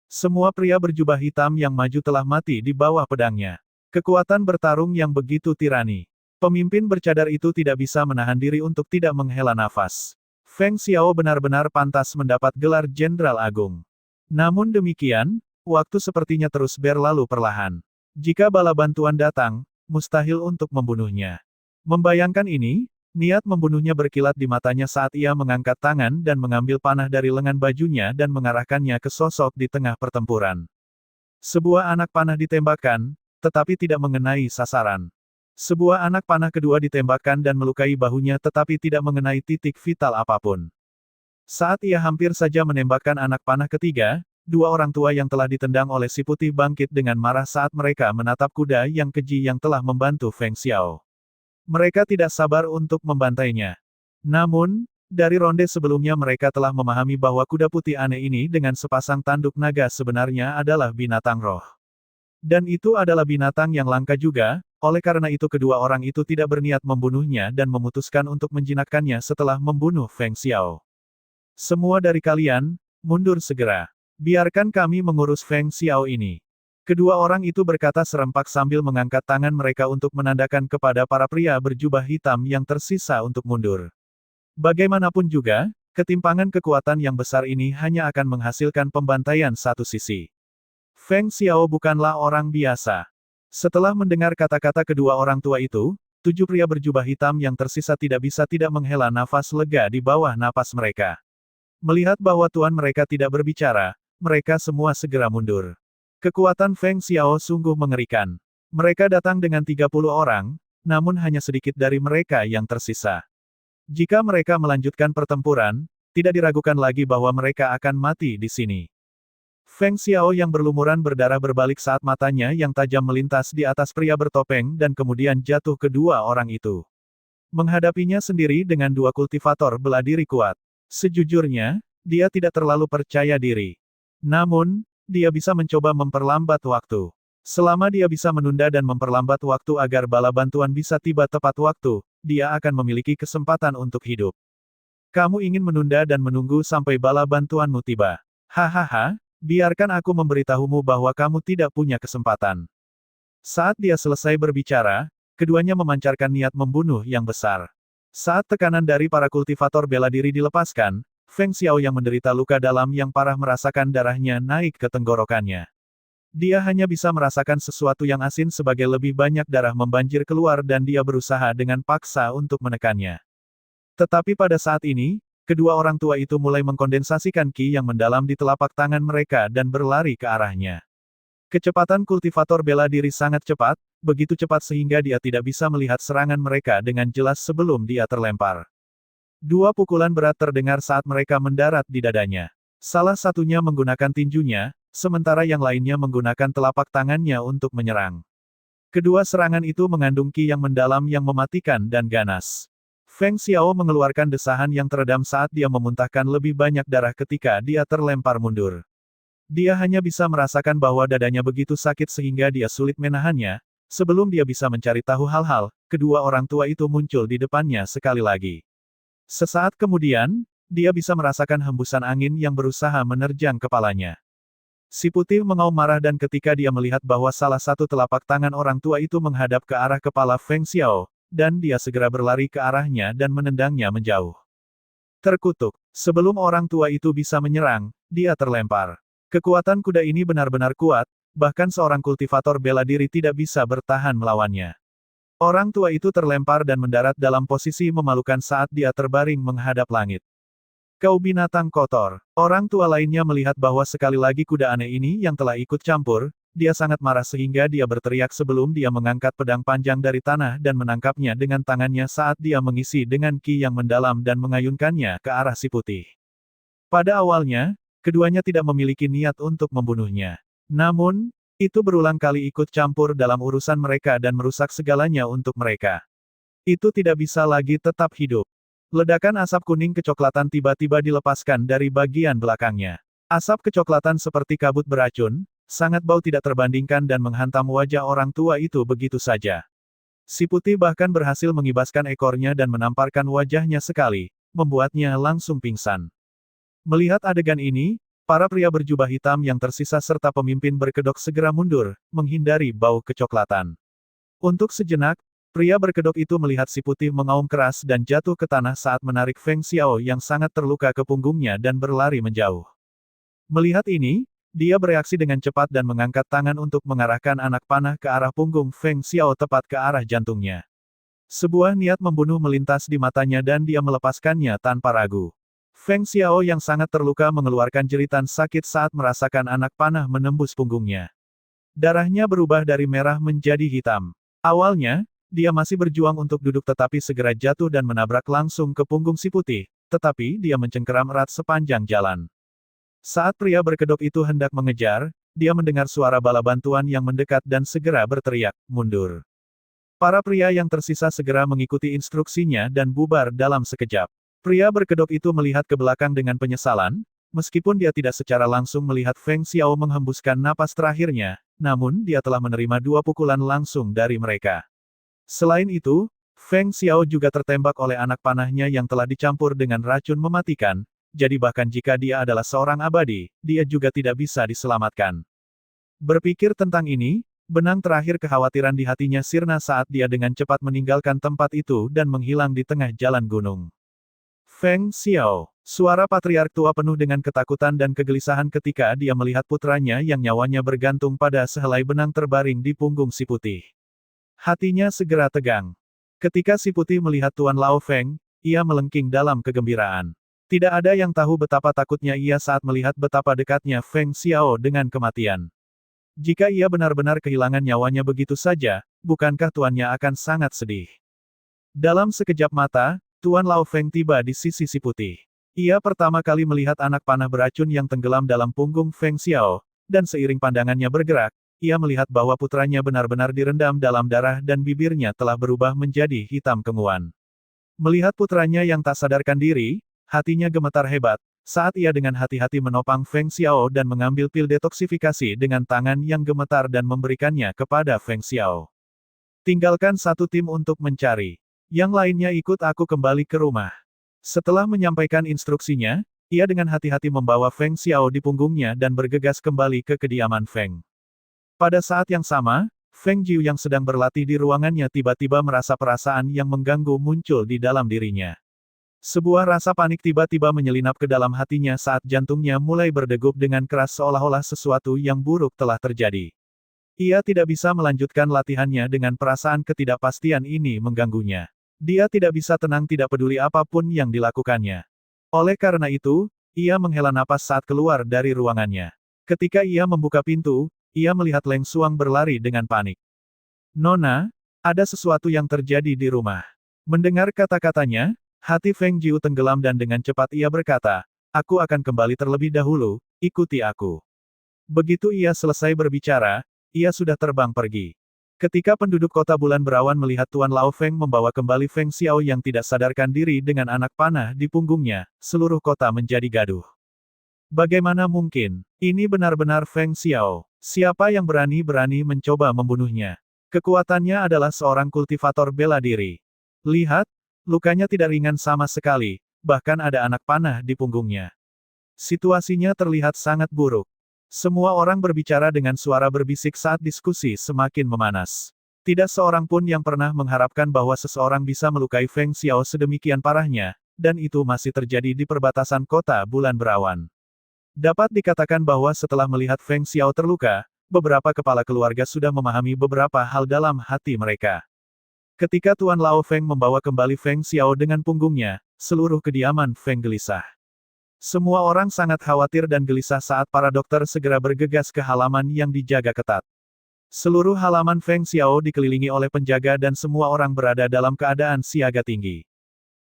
Semua pria berjubah hitam yang maju telah mati di bawah pedangnya. Kekuatan bertarung yang begitu tirani. Pemimpin bercadar itu tidak bisa menahan diri untuk tidak menghela nafas. Feng Xiao benar-benar pantas mendapat gelar Jenderal Agung. Namun demikian, Waktu sepertinya terus berlalu perlahan. Jika bala bantuan datang, mustahil untuk membunuhnya. Membayangkan ini, niat membunuhnya berkilat di matanya saat ia mengangkat tangan dan mengambil panah dari lengan bajunya dan mengarahkannya ke sosok di tengah pertempuran. Sebuah anak panah ditembakkan, tetapi tidak mengenai sasaran. Sebuah anak panah kedua ditembakkan dan melukai bahunya tetapi tidak mengenai titik vital apapun. Saat ia hampir saja menembakkan anak panah ketiga, dua orang tua yang telah ditendang oleh si putih bangkit dengan marah saat mereka menatap kuda yang keji yang telah membantu Feng Xiao. Mereka tidak sabar untuk membantainya. Namun, dari ronde sebelumnya mereka telah memahami bahwa kuda putih aneh ini dengan sepasang tanduk naga sebenarnya adalah binatang roh. Dan itu adalah binatang yang langka juga, oleh karena itu kedua orang itu tidak berniat membunuhnya dan memutuskan untuk menjinakkannya setelah membunuh Feng Xiao. Semua dari kalian, mundur segera. Biarkan kami mengurus Feng Xiao ini. Kedua orang itu berkata serempak sambil mengangkat tangan mereka untuk menandakan kepada para pria berjubah hitam yang tersisa untuk mundur. Bagaimanapun juga, ketimpangan kekuatan yang besar ini hanya akan menghasilkan pembantaian satu sisi. Feng Xiao bukanlah orang biasa. Setelah mendengar kata-kata kedua orang tua itu, 7 pria berjubah hitam yang tersisa tidak bisa tidak menghela nafas lega di bawah napas mereka. Melihat bahwa tuan mereka tidak berbicara, mereka semua segera mundur. Kekuatan Feng Xiao sungguh mengerikan. Mereka datang dengan 30 orang, namun hanya sedikit dari mereka yang tersisa. Jika mereka melanjutkan pertempuran, tidak diragukan lagi bahwa mereka akan mati di sini. Feng Xiao yang berlumuran berdarah berbalik saat matanya yang tajam melintas di atas pria bertopeng dan kemudian jatuh ke dua orang itu. Menghadapinya sendiri dengan dua kultivator bela diri kuat. Sejujurnya, dia tidak terlalu percaya diri. Namun, dia bisa mencoba memperlambat waktu. Selama dia bisa menunda dan memperlambat waktu agar bala bantuan bisa tiba tepat waktu, dia akan memiliki kesempatan untuk hidup. Kamu ingin menunda dan menunggu sampai bala bantuanmu tiba. Hahaha, biarkan aku memberitahumu bahwa kamu tidak punya kesempatan. Saat dia selesai berbicara, keduanya memancarkan niat membunuh yang besar. Saat tekanan dari para kultivator bela diri dilepaskan, Feng Xiao yang menderita luka dalam yang parah merasakan darahnya naik ke tenggorokannya. Dia hanya bisa merasakan sesuatu yang asin sebagai lebih banyak darah membanjir keluar dan dia berusaha dengan paksa untuk menekannya. Tetapi pada saat ini, kedua orang tua itu mulai mengkondensasikan ki yang mendalam di telapak tangan mereka dan berlari ke arahnya. Kecepatan kultivator bela diri sangat cepat, begitu cepat sehingga dia tidak bisa melihat serangan mereka dengan jelas sebelum dia terlempar. Dua pukulan berat terdengar saat mereka mendarat di dadanya. Salah satunya menggunakan tinjunya, sementara yang lainnya menggunakan telapak tangannya untuk menyerang. Kedua serangan itu mengandung ki yang mendalam yang mematikan dan ganas. Feng Xiao mengeluarkan desahan yang teredam saat dia memuntahkan lebih banyak darah ketika dia terlempar mundur. Dia hanya bisa merasakan bahwa dadanya begitu sakit sehingga dia sulit menahannya. Sebelum dia bisa mencari tahu hal-hal, kedua orang tua itu muncul di depannya sekali lagi. Sesaat kemudian, dia bisa merasakan hembusan angin yang berusaha menerjang kepalanya. Si putih mengaum marah dan ketika dia melihat bahwa salah satu telapak tangan orang tua itu menghadap ke arah kepala Feng Xiao, dan dia segera berlari ke arahnya dan menendangnya menjauh. Terkutuk. Sebelum orang tua itu bisa menyerang, dia terlempar. Kekuatan kuda ini benar-benar kuat, bahkan seorang kultivator bela diri tidak bisa bertahan melawannya. Orang tua itu terlempar dan mendarat dalam posisi memalukan saat dia terbaring menghadap langit. Kau binatang kotor. Orang tua lainnya melihat bahwa sekali lagi kuda aneh ini yang telah ikut campur, dia sangat marah sehingga dia berteriak sebelum dia mengangkat pedang panjang dari tanah dan menangkapnya dengan tangannya saat dia mengisi dengan ki yang mendalam dan mengayunkannya ke arah si putih. Pada awalnya, keduanya tidak memiliki niat untuk membunuhnya. Namun, itu berulang kali ikut campur dalam urusan mereka dan merusak segalanya untuk mereka. Itu tidak bisa lagi tetap hidup. Ledakan asap kuning kecoklatan tiba-tiba dilepaskan dari bagian belakangnya. Asap kecoklatan seperti kabut beracun, sangat bau tidak terbandingkan dan menghantam wajah orang tua itu begitu saja. Si putih bahkan berhasil mengibaskan ekornya dan menamparkan wajahnya sekali, membuatnya langsung pingsan. Melihat adegan ini, para pria berjubah hitam yang tersisa serta pemimpin berkedok segera mundur, menghindari bau kecoklatan. Untuk sejenak, pria berkedok itu melihat si putih mengaum keras dan jatuh ke tanah saat menarik Feng Xiao yang sangat terluka ke punggungnya dan berlari menjauh. Melihat ini, Dia bereaksi dengan cepat dan mengangkat tangan untuk mengarahkan anak panah ke arah punggung Feng Xiao tepat ke arah jantungnya. Sebuah niat membunuh melintas di matanya dan dia melepaskannya tanpa ragu. Feng Xiao yang sangat terluka mengeluarkan jeritan sakit saat merasakan anak panah menembus punggungnya. Darahnya berubah dari merah menjadi hitam. Awalnya, dia masih berjuang untuk duduk tetapi segera jatuh dan menabrak langsung ke punggung si putih, tetapi dia mencengkeram erat sepanjang jalan. Saat pria berkedok itu hendak mengejar, dia mendengar suara bala bantuan yang mendekat dan segera berteriak, "Mundur!" Para pria yang tersisa segera mengikuti instruksinya dan bubar dalam sekejap. Pria berkedok itu melihat ke belakang dengan penyesalan, meskipun dia tidak secara langsung melihat Feng Xiao menghembuskan napas terakhirnya, namun dia telah menerima 2 pukulan langsung dari mereka. Selain itu, Feng Xiao juga tertembak oleh anak panahnya yang telah dicampur dengan racun mematikan, jadi bahkan jika dia adalah seorang abadi, dia juga tidak bisa diselamatkan. Berpikir tentang ini, benang terakhir kekhawatiran di hatinya sirna saat dia dengan cepat meninggalkan tempat itu dan menghilang di tengah jalan gunung. Feng Xiao, suara patriark tua penuh dengan ketakutan dan kegelisahan ketika dia melihat putranya yang nyawanya bergantung pada sehelai benang terbaring di punggung si putih. Hatinya segera tegang. Ketika si putih melihat Tuan Lao Feng, ia melengking dalam kegembiraan. Tidak ada yang tahu betapa takutnya ia saat melihat betapa dekatnya Feng Xiao dengan kematian. Jika ia benar-benar kehilangan nyawanya begitu saja, bukankah tuannya akan sangat sedih? Dalam sekejap mata, Tuan Lao Feng tiba di sisi si putih. Ia pertama kali melihat anak panah beracun yang tenggelam dalam punggung Feng Xiao, dan seiring pandangannya bergerak, ia melihat bahwa putranya benar-benar direndam dalam darah dan bibirnya telah berubah menjadi hitam kenguan. Melihat putranya yang tak sadarkan diri, hatinya gemetar hebat, saat ia dengan hati-hati menopang Feng Xiao dan mengambil pil detoksifikasi dengan tangan yang gemetar dan memberikannya kepada Feng Xiao. Tinggalkan satu tim untuk mencari. Yang lainnya ikut aku kembali ke rumah. Setelah menyampaikan instruksinya, ia dengan hati-hati membawa Feng Xiao di punggungnya dan bergegas kembali ke kediaman Feng. Pada saat yang sama, Feng Jiu yang sedang berlatih di ruangannya tiba-tiba merasa perasaan yang mengganggu muncul di dalam dirinya. Sebuah rasa panik tiba-tiba menyelinap ke dalam hatinya saat jantungnya mulai berdegup dengan keras seolah-olah sesuatu yang buruk telah terjadi. Ia tidak bisa melanjutkan latihannya dengan perasaan ketidakpastian ini mengganggunya. Dia tidak bisa tenang tidak peduli apapun yang dilakukannya. Oleh karena itu, ia menghela napas saat keluar dari ruangannya. Ketika ia membuka pintu, ia melihat Leng Xuang berlari dengan panik. "Nona, ada sesuatu yang terjadi di rumah." Mendengar kata-katanya, hati Feng Jiu tenggelam dan dengan cepat ia berkata, "Aku akan kembali terlebih dahulu, ikuti aku." Begitu ia selesai berbicara, ia sudah terbang pergi. Ketika penduduk kota Bulan Berawan melihat Tuan Lao Feng membawa kembali Feng Xiao yang tidak sadarkan diri dengan anak panah di punggungnya, seluruh kota menjadi gaduh. Bagaimana mungkin? Ini benar-benar Feng Xiao. Siapa yang berani-berani mencoba membunuhnya? Kekuatannya adalah seorang kultivator bela diri. Lihat, lukanya tidak ringan sama sekali, bahkan ada anak panah di punggungnya. Situasinya terlihat sangat buruk. Semua orang berbicara dengan suara berbisik saat diskusi semakin memanas. Tidak seorang pun yang pernah mengharapkan bahwa seseorang bisa melukai Feng Xiao sedemikian parahnya, dan itu masih terjadi di perbatasan kota Bulan Berawan. Dapat dikatakan bahwa setelah melihat Feng Xiao terluka, beberapa kepala keluarga sudah memahami beberapa hal dalam hati mereka. Ketika Tuan Lao Feng membawa kembali Feng Xiao dengan punggungnya, seluruh kediaman Feng gelisah. Semua orang sangat khawatir dan gelisah saat para dokter segera bergegas ke halaman yang dijaga ketat. Seluruh halaman Feng Xiao dikelilingi oleh penjaga dan semua orang berada dalam keadaan siaga tinggi.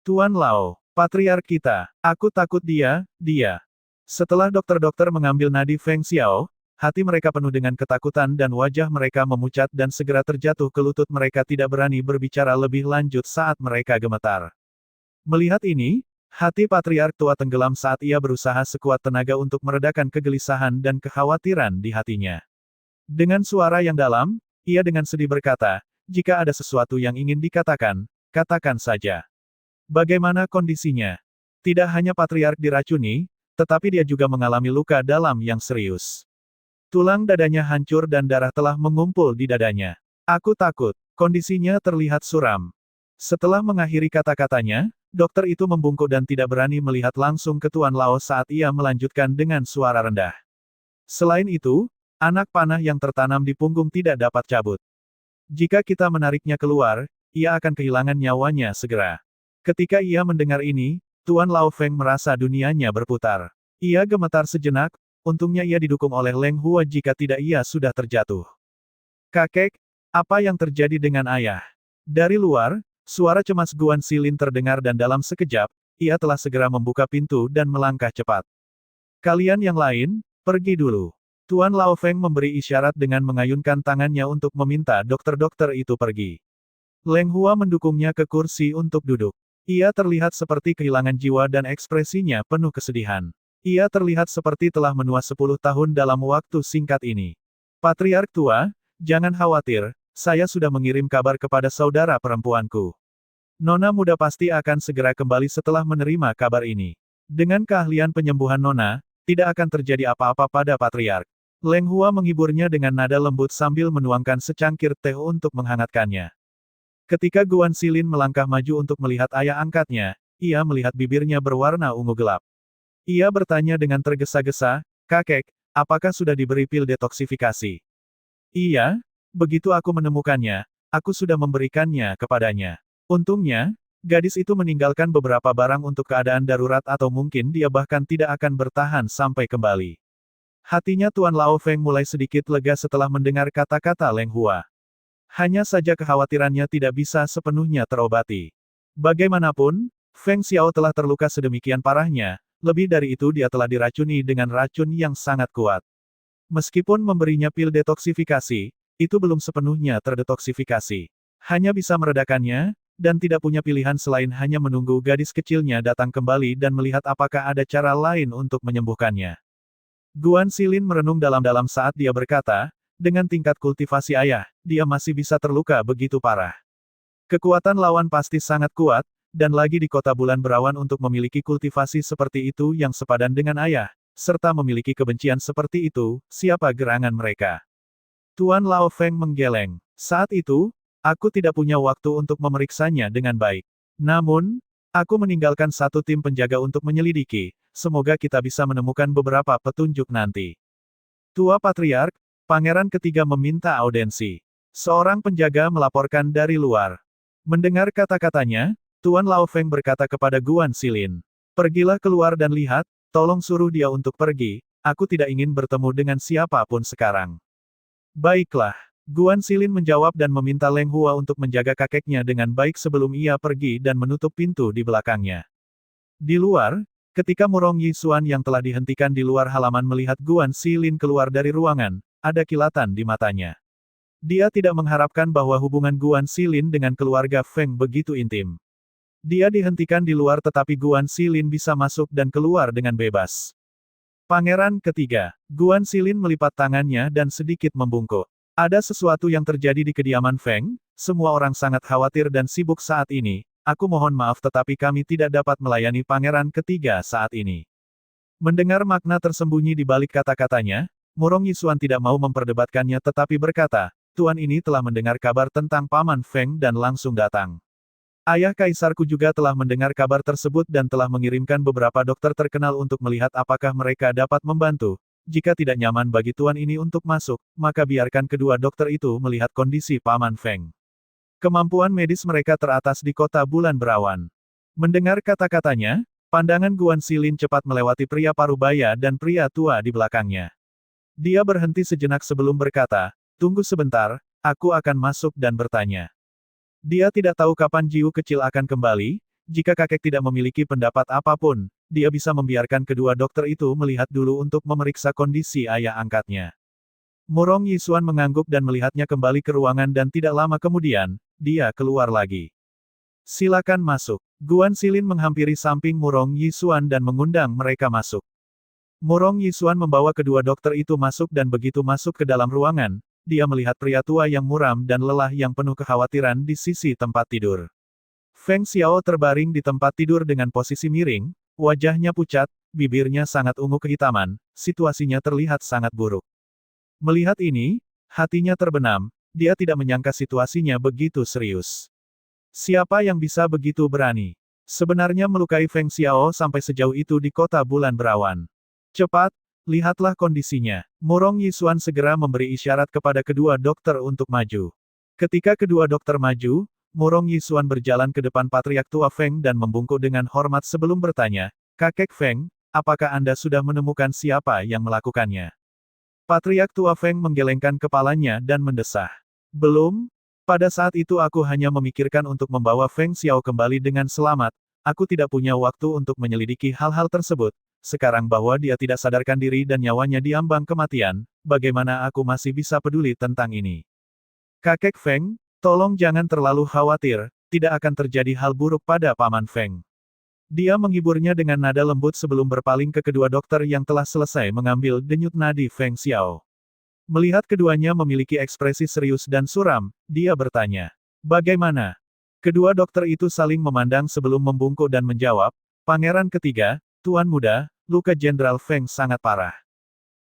"Tuan Lao, patriark kita, aku takut dia. Setelah dokter-dokter mengambil nadi Feng Xiao, hati mereka penuh dengan ketakutan dan wajah mereka memucat dan segera terjatuh ke lutut mereka tidak berani berbicara lebih lanjut saat mereka gemetar. Melihat ini, hati patriark tua tenggelam saat ia berusaha sekuat tenaga untuk meredakan kegelisahan dan kekhawatiran di hatinya. Dengan suara yang dalam, ia dengan sedih berkata, "Jika ada sesuatu yang ingin dikatakan, katakan saja." Bagaimana kondisinya? Tidak hanya patriark diracuni, tetapi dia juga mengalami luka dalam yang serius. Tulang dadanya hancur dan darah telah mengumpul di dadanya. "Aku takut." Kondisinya terlihat suram. Setelah mengakhiri kata-katanya, dokter itu membungkuk dan tidak berani melihat langsung ke Tuan Lao saat ia melanjutkan dengan suara rendah. Selain itu, anak panah yang tertanam di punggung tidak dapat cabut. Jika kita menariknya keluar, ia akan kehilangan nyawanya segera. Ketika ia mendengar ini, Tuan Lao Feng merasa dunianya berputar. Ia gemetar sejenak, untungnya ia didukung oleh Leng Hua jika tidak ia sudah terjatuh. Kakek, apa yang terjadi dengan ayah? Dari luar, suara cemas Guan Xilin terdengar dan dalam sekejap, ia telah segera membuka pintu dan melangkah cepat. Kalian yang lain, pergi dulu. Tuan Lao Feng memberi isyarat dengan mengayunkan tangannya untuk meminta dokter-dokter itu pergi. Leng Hua mendukungnya ke kursi untuk duduk. Ia terlihat seperti kehilangan jiwa dan ekspresinya penuh kesedihan. Ia terlihat seperti telah menua 10 tahun dalam waktu singkat ini. Patriark tua, jangan khawatir, saya sudah mengirim kabar kepada saudara perempuanku. Nona muda pasti akan segera kembali setelah menerima kabar ini. Dengan keahlian penyembuhan Nona, tidak akan terjadi apa-apa pada Patriark. Leng Hua menghiburnya dengan nada lembut sambil menuangkan secangkir teh untuk menghangatkannya. Ketika Guan Xilin melangkah maju untuk melihat ayah angkatnya, ia melihat bibirnya berwarna ungu gelap. Ia bertanya dengan tergesa-gesa, "Kakek, apakah sudah diberi pil detoksifikasi?" "Iya, begitu aku menemukannya, aku sudah memberikannya kepadanya. Untungnya, gadis itu meninggalkan beberapa barang untuk keadaan darurat atau mungkin dia bahkan tidak akan bertahan sampai kembali." Hatinya Tuan Lao Feng mulai sedikit lega setelah mendengar kata-kata Leng Hua. Hanya saja kekhawatirannya tidak bisa sepenuhnya terobati. Bagaimanapun, Feng Xiao telah terluka sedemikian parahnya, lebih dari itu dia telah diracuni dengan racun yang sangat kuat. Meskipun memberinya pil detoksifikasi, itu belum sepenuhnya terdetoksifikasi. Hanya bisa meredakannya, dan tidak punya pilihan selain hanya menunggu gadis kecilnya datang kembali dan melihat apakah ada cara lain untuk menyembuhkannya. Guan Xilin merenung dalam-dalam saat dia berkata, dengan tingkat kultivasi ayah, dia masih bisa terluka begitu parah. Kekuatan lawan pasti sangat kuat, dan lagi di kota bulan berawan untuk memiliki kultivasi seperti itu yang sepadan dengan ayah, serta memiliki kebencian seperti itu, siapa gerangan mereka? Tuan Lao Feng menggeleng. Saat itu, aku tidak punya waktu untuk memeriksanya dengan baik. Namun, aku meninggalkan satu tim penjaga untuk menyelidiki, semoga kita bisa menemukan beberapa petunjuk nanti. Tua Patriark, Pangeran ketiga meminta audensi. Seorang penjaga melaporkan dari luar. Mendengar kata-katanya, Tuan Lao Feng berkata kepada Guan Xilin. Pergilah keluar dan lihat, tolong suruh dia untuk pergi, aku tidak ingin bertemu dengan siapapun sekarang. Baiklah. Guan Xilin menjawab dan meminta Leng Hua untuk menjaga kakeknya dengan baik sebelum ia pergi dan menutup pintu di belakangnya. Di luar, ketika Murong Yixuan yang telah dihentikan di luar halaman melihat Guan Xilin keluar dari ruangan, ada kilatan di matanya. Dia tidak mengharapkan bahwa hubungan Guan Xilin dengan keluarga Feng begitu intim. Dia dihentikan di luar tetapi Guan Xilin bisa masuk dan keluar dengan bebas. Pangeran ketiga, Guan Xilin melipat tangannya dan sedikit membungkuk. Ada sesuatu yang terjadi di kediaman Feng, semua orang sangat khawatir dan sibuk saat ini, aku mohon maaf tetapi kami tidak dapat melayani pangeran ketiga saat ini. Mendengar makna tersembunyi di balik kata-katanya, Murong Yixuan tidak mau memperdebatkannya tetapi berkata, Tuan ini telah mendengar kabar tentang Paman Feng dan langsung datang. Ayah kaisarku juga telah mendengar kabar tersebut dan telah mengirimkan beberapa dokter terkenal untuk melihat apakah mereka dapat membantu. Jika tidak nyaman bagi Tuan ini untuk masuk, maka biarkan kedua dokter itu melihat kondisi Paman Feng. Kemampuan medis mereka teratas di kota bulan berawan. Mendengar kata-katanya, pandangan Guan Xilin cepat melewati pria parubaya dan pria tua di belakangnya. Dia berhenti sejenak sebelum berkata, tunggu sebentar, aku akan masuk dan bertanya. Dia tidak tahu kapan Jiu kecil akan kembali, jika kakek tidak memiliki pendapat apapun, dia bisa membiarkan kedua dokter itu melihat dulu untuk memeriksa kondisi ayah angkatnya. Murong Yixuan mengangguk dan melihatnya kembali ke ruangan dan tidak lama kemudian, dia keluar lagi. Silakan masuk. Guan Xilin menghampiri samping Murong Yixuan dan mengundang mereka masuk. Murong Yixuan membawa kedua dokter itu masuk dan begitu masuk ke dalam ruangan, dia melihat pria tua yang muram dan lelah yang penuh kekhawatiran di sisi tempat tidur. Feng Xiao terbaring di tempat tidur dengan posisi miring, wajahnya pucat, bibirnya sangat ungu kehitaman, situasinya terlihat sangat buruk. Melihat ini, hatinya terbenam, dia tidak menyangka situasinya begitu serius. Siapa yang bisa begitu berani? Sebenarnya melukai Feng Xiao sampai sejauh itu di kota bulan berawan. Cepat, lihatlah kondisinya. Murong Yisuan segera memberi isyarat kepada kedua dokter untuk maju. Ketika kedua dokter maju, Murong Yisuan berjalan ke depan Patriark Tua Feng dan membungkuk dengan hormat sebelum bertanya, "Kakek Feng, apakah Anda sudah menemukan siapa yang melakukannya?" Patriark Tua Feng menggelengkan kepalanya dan mendesah. "Belum. Pada saat itu aku hanya memikirkan untuk membawa Feng Xiao kembali dengan selamat. Aku tidak punya waktu untuk menyelidiki hal-hal tersebut. Sekarang bahwa dia tidak sadarkan diri dan nyawanya diambang kematian, bagaimana aku masih bisa peduli tentang ini? Kakek Feng, tolong jangan terlalu khawatir, tidak akan terjadi hal buruk pada Paman Feng." Dia menghiburnya dengan nada lembut sebelum berpaling ke kedua dokter yang telah selesai mengambil denyut nadi Feng Xiao. Melihat keduanya memiliki ekspresi serius dan suram, dia bertanya, "Bagaimana?" Kedua dokter itu saling memandang sebelum membungkuk dan menjawab, "Pangeran ketiga, Tuan Muda, luka Jenderal Feng sangat parah.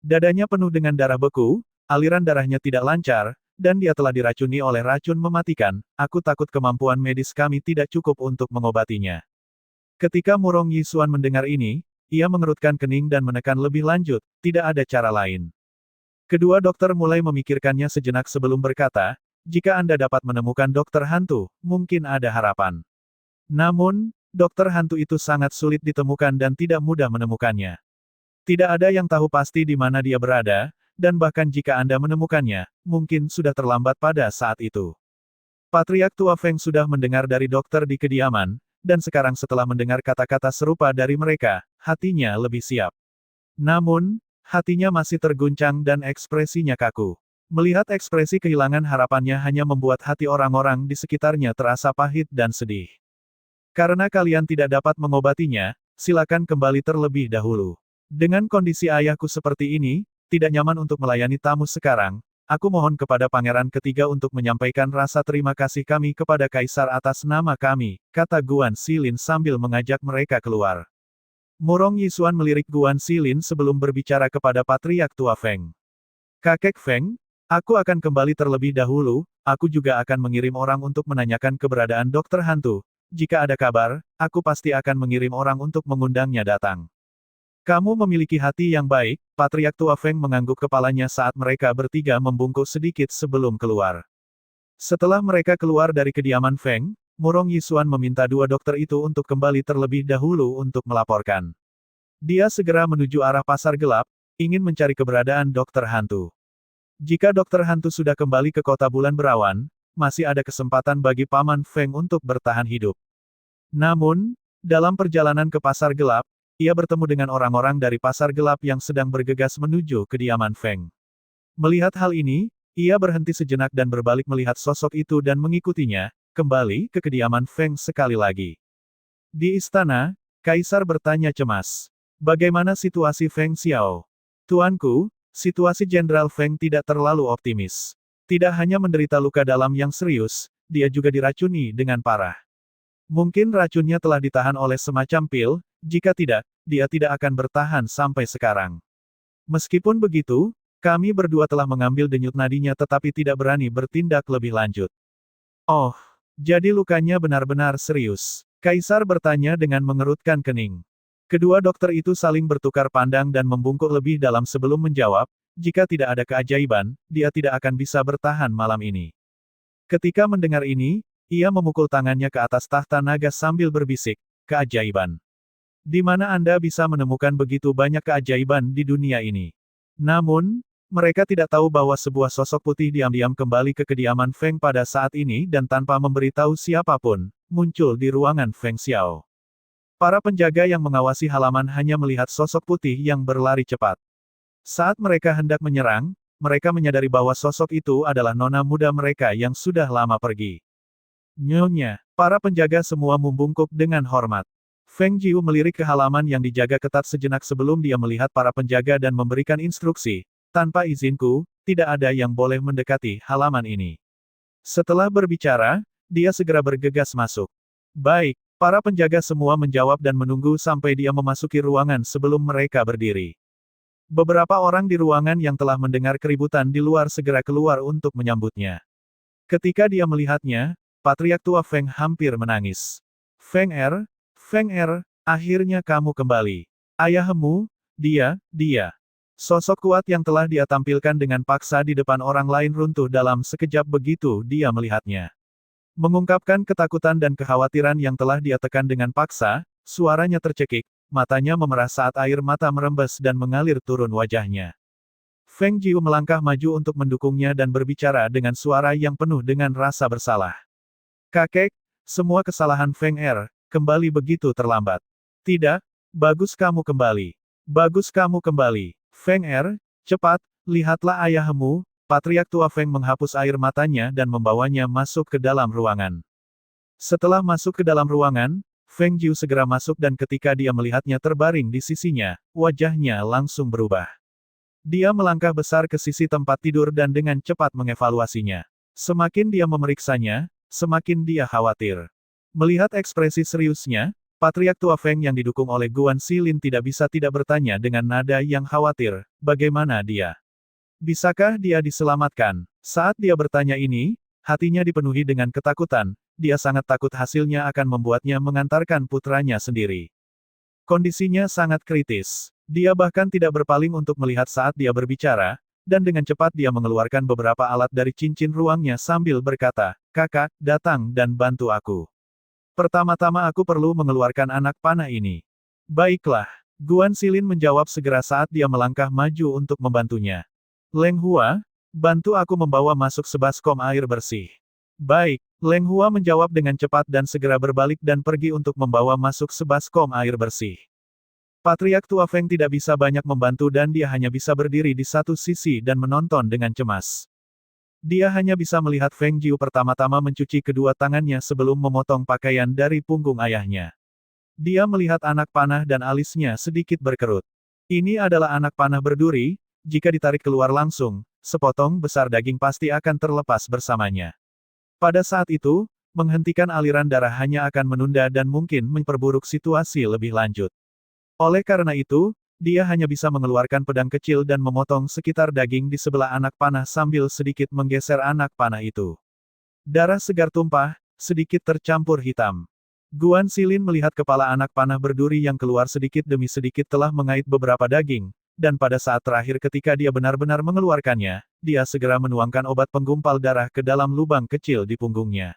Dadanya penuh dengan darah beku, aliran darahnya tidak lancar, dan dia telah diracuni oleh racun mematikan. Aku takut kemampuan medis kami tidak cukup untuk mengobatinya." Ketika Murong Yisuan mendengar ini, ia mengerutkan kening dan menekan lebih lanjut, tidak ada cara lain. Kedua dokter mulai memikirkannya sejenak sebelum berkata, "Jika Anda dapat menemukan dokter hantu, mungkin ada harapan." Namun, dokter hantu itu sangat sulit ditemukan dan tidak mudah menemukannya. Tidak ada yang tahu pasti di mana dia berada, dan bahkan jika Anda menemukannya, mungkin sudah terlambat pada saat itu. Patriark Tua Feng sudah mendengar dari dokter di kediaman, dan sekarang setelah mendengar kata-kata serupa dari mereka, hatinya lebih siap. Namun, hatinya masih terguncang dan ekspresinya kaku. Melihat ekspresi kehilangan harapannya hanya membuat hati orang-orang di sekitarnya terasa pahit dan sedih. "Karena kalian tidak dapat mengobatinya, silakan kembali terlebih dahulu. Dengan kondisi ayahku seperti ini, tidak nyaman untuk melayani tamu sekarang. Aku mohon kepada Pangeran ketiga untuk menyampaikan rasa terima kasih kami kepada Kaisar atas nama kami," kata Guan Xilin sambil mengajak mereka keluar. Murong Yisuan melirik Guan Xilin sebelum berbicara kepada Patriark Tua Feng. "Kakek Feng, aku akan kembali terlebih dahulu, aku juga akan mengirim orang untuk menanyakan keberadaan dokter hantu. Jika ada kabar, aku pasti akan mengirim orang untuk mengundangnya datang." "Kamu memiliki hati yang baik," Patriark Tua Feng mengangguk kepalanya saat mereka bertiga membungkuk sedikit sebelum keluar. Setelah mereka keluar dari kediaman Feng, Murong Yisuan meminta dua dokter itu untuk kembali terlebih dahulu untuk melaporkan. Dia segera menuju arah pasar gelap, ingin mencari keberadaan dokter hantu. Jika dokter hantu sudah kembali ke kota bulan berawan, masih ada kesempatan bagi Paman Feng untuk bertahan hidup. Namun, dalam perjalanan ke pasar gelap, ia bertemu dengan orang-orang dari pasar gelap yang sedang bergegas menuju kediaman Feng. Melihat hal ini, ia berhenti sejenak dan berbalik melihat sosok itu dan mengikutinya, kembali ke kediaman Feng sekali lagi. Di istana, Kaisar bertanya cemas, "Bagaimana situasi Feng Xiao?" "Tuanku, situasi Jenderal Feng tidak terlalu optimis. Tidak hanya menderita luka dalam yang serius, dia juga diracuni dengan parah. Mungkin racunnya telah ditahan oleh semacam pil, jika tidak, dia tidak akan bertahan sampai sekarang. Meskipun begitu, kami berdua telah mengambil denyut nadinya tetapi tidak berani bertindak lebih lanjut." "Oh, jadi lukanya benar-benar serius?" Kaisar bertanya dengan mengerutkan kening. Kedua dokter itu saling bertukar pandang dan membungkuk lebih dalam sebelum menjawab, "Jika tidak ada keajaiban, dia tidak akan bisa bertahan malam ini." Ketika mendengar ini, ia memukul tangannya ke atas tahta naga sambil berbisik, "Keajaiban. Di mana Anda bisa menemukan begitu banyak keajaiban di dunia ini?" Namun, mereka tidak tahu bahwa sebuah sosok putih diam-diam kembali ke kediaman Feng pada saat ini dan tanpa memberitahu siapapun, muncul di ruangan Feng Xiao. Para penjaga yang mengawasi halaman hanya melihat sosok putih yang berlari cepat. Saat mereka hendak menyerang, mereka menyadari bahwa sosok itu adalah nona muda mereka yang sudah lama pergi. "Nyonya." Para penjaga semua membungkuk dengan hormat. Feng Jiu melirik ke halaman yang dijaga ketat sejenak sebelum dia melihat para penjaga dan memberikan instruksi, "Tanpa izinku, tidak ada yang boleh mendekati halaman ini." Setelah berbicara, dia segera bergegas masuk. "Baik." Para penjaga semua menjawab dan menunggu sampai dia memasuki ruangan sebelum mereka berdiri. Beberapa orang di ruangan yang telah mendengar keributan di luar segera keluar untuk menyambutnya. Ketika dia melihatnya, Patriark Tua Feng hampir menangis. Feng Er, akhirnya kamu kembali. Ayahmu, dia. Sosok kuat yang telah dia tampilkan dengan paksa di depan orang lain runtuh dalam sekejap begitu dia melihatnya. Mengungkapkan ketakutan dan kekhawatiran yang telah dia tekan dengan paksa, suaranya tercekik, matanya memerah saat air mata merembes dan mengalir turun wajahnya. Feng Jiu melangkah maju untuk mendukungnya dan berbicara dengan suara yang penuh dengan rasa bersalah. Kakek, semua kesalahan Feng Er, kembali begitu terlambat. Tidak, bagus kamu kembali. Bagus kamu kembali. Feng Er, cepat, lihatlah ayahmu. Patriark tua Feng menghapus air matanya dan membawanya masuk ke dalam ruangan. Setelah masuk ke dalam ruangan, Feng Jiu segera masuk dan ketika dia melihatnya terbaring di sisinya, wajahnya langsung berubah. Dia melangkah besar ke sisi tempat tidur dan dengan cepat mengevaluasinya. Semakin dia memeriksanya, semakin dia khawatir. Melihat ekspresi seriusnya, Patriark tua Feng yang didukung oleh Guan Xilin tidak bisa tidak bertanya dengan nada yang khawatir, bagaimana dia? Bisakah dia diselamatkan? Saat dia bertanya ini, hatinya dipenuhi dengan ketakutan, dia sangat takut hasilnya akan membuatnya mengantarkan putranya sendiri. Kondisinya sangat kritis. Dia bahkan tidak berpaling untuk melihat saat dia berbicara, dan dengan cepat dia mengeluarkan beberapa alat dari cincin ruangnya sambil berkata, "Kakak, datang dan bantu aku. Pertama-tama aku perlu mengeluarkan anak panah ini." "Baiklah." Guan Xilin menjawab segera saat dia melangkah maju untuk membantunya. "Leng Hua, bantu aku membawa masuk sebaskom air bersih." "Baik." Leng Hua menjawab dengan cepat dan segera berbalik dan pergi untuk membawa masuk sebaskom air bersih. Patriark tua Feng tidak bisa banyak membantu dan dia hanya bisa berdiri di satu sisi dan menonton dengan cemas. Dia hanya bisa melihat Feng Jiu pertama-tama mencuci kedua tangannya sebelum memotong pakaian dari punggung ayahnya. Dia melihat anak panah dan alisnya sedikit berkerut. Ini adalah anak panah berduri, jika ditarik keluar langsung, sepotong besar daging pasti akan terlepas bersamanya. Pada saat itu, menghentikan aliran darah hanya akan menunda dan mungkin memperburuk situasi lebih lanjut. Oleh karena itu, dia hanya bisa mengeluarkan pedang kecil dan memotong sekitar daging di sebelah anak panah sambil sedikit menggeser anak panah itu. Darah segar tumpah, sedikit tercampur hitam. Guan Xilin melihat kepala anak panah berduri yang keluar sedikit demi sedikit telah mengait beberapa daging, dan pada saat terakhir ketika dia benar-benar mengeluarkannya, dia segera menuangkan obat penggumpal darah ke dalam lubang kecil di punggungnya.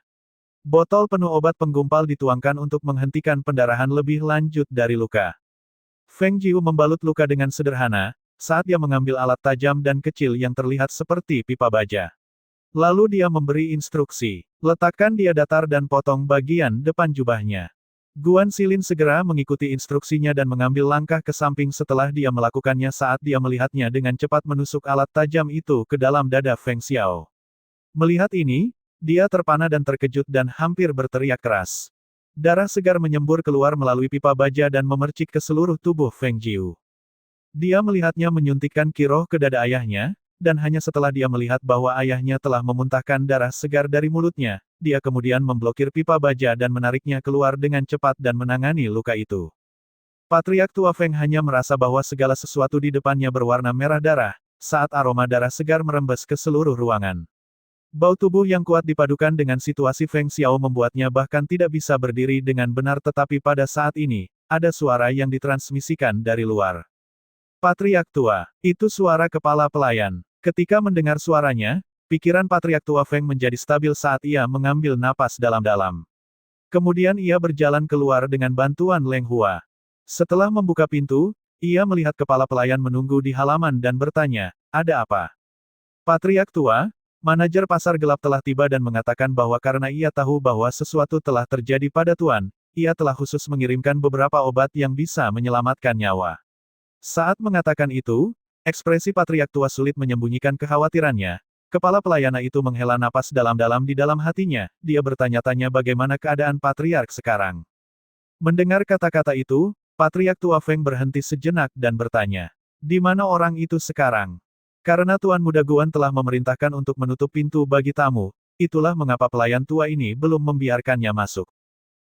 Botol penuh obat penggumpal dituangkan untuk menghentikan pendarahan lebih lanjut dari luka. Feng Jiu membalut luka dengan sederhana, saat dia mengambil alat tajam dan kecil yang terlihat seperti pipa baja. Lalu dia memberi instruksi, letakkan dia datar dan potong bagian depan jubahnya. Guan Xilin segera mengikuti instruksinya dan mengambil langkah ke samping setelah dia melakukannya saat dia melihatnya dengan cepat menusuk alat tajam itu ke dalam dada Feng Xiao. Melihat ini, dia terpana dan terkejut dan hampir berteriak keras. Darah segar menyembur keluar melalui pipa baja dan memercik ke seluruh tubuh Feng Jiu. Dia melihatnya menyuntikkan kiroh ke dada ayahnya, dan hanya setelah dia melihat bahwa ayahnya telah memuntahkan darah segar dari mulutnya, dia kemudian memblokir pipa baja dan menariknya keluar dengan cepat dan menangani luka itu. Patriark tua Feng hanya merasa bahwa segala sesuatu di depannya berwarna merah darah, saat aroma darah segar merembes ke seluruh ruangan. Bau tubuh yang kuat dipadukan dengan situasi Feng Xiao membuatnya bahkan tidak bisa berdiri dengan benar tetapi pada saat ini, ada suara yang ditransmisikan dari luar. Patriark tua, itu suara kepala pelayan. Ketika mendengar suaranya, pikiran Patriark tua Feng menjadi stabil saat ia mengambil napas dalam-dalam. Kemudian ia berjalan keluar dengan bantuan Leng Hua. Setelah membuka pintu, ia melihat kepala pelayan menunggu di halaman dan bertanya, "Ada apa?" "Patriark tua, manajer pasar gelap telah tiba dan mengatakan bahwa karena ia tahu bahwa sesuatu telah terjadi pada Tuan, ia telah khusus mengirimkan beberapa obat yang bisa menyelamatkan nyawa." Saat mengatakan itu, ekspresi Patriark tua sulit menyembunyikan kekhawatirannya. Kepala pelayana itu menghela napas dalam-dalam di dalam hatinya, dia bertanya-tanya bagaimana keadaan Patriark sekarang. Mendengar kata-kata itu, Patriark tua Feng berhenti sejenak dan bertanya, "Di mana orang itu sekarang?" Karena Tuan Muda Guan telah memerintahkan untuk menutup pintu bagi tamu, itulah mengapa pelayan tua ini belum membiarkannya masuk.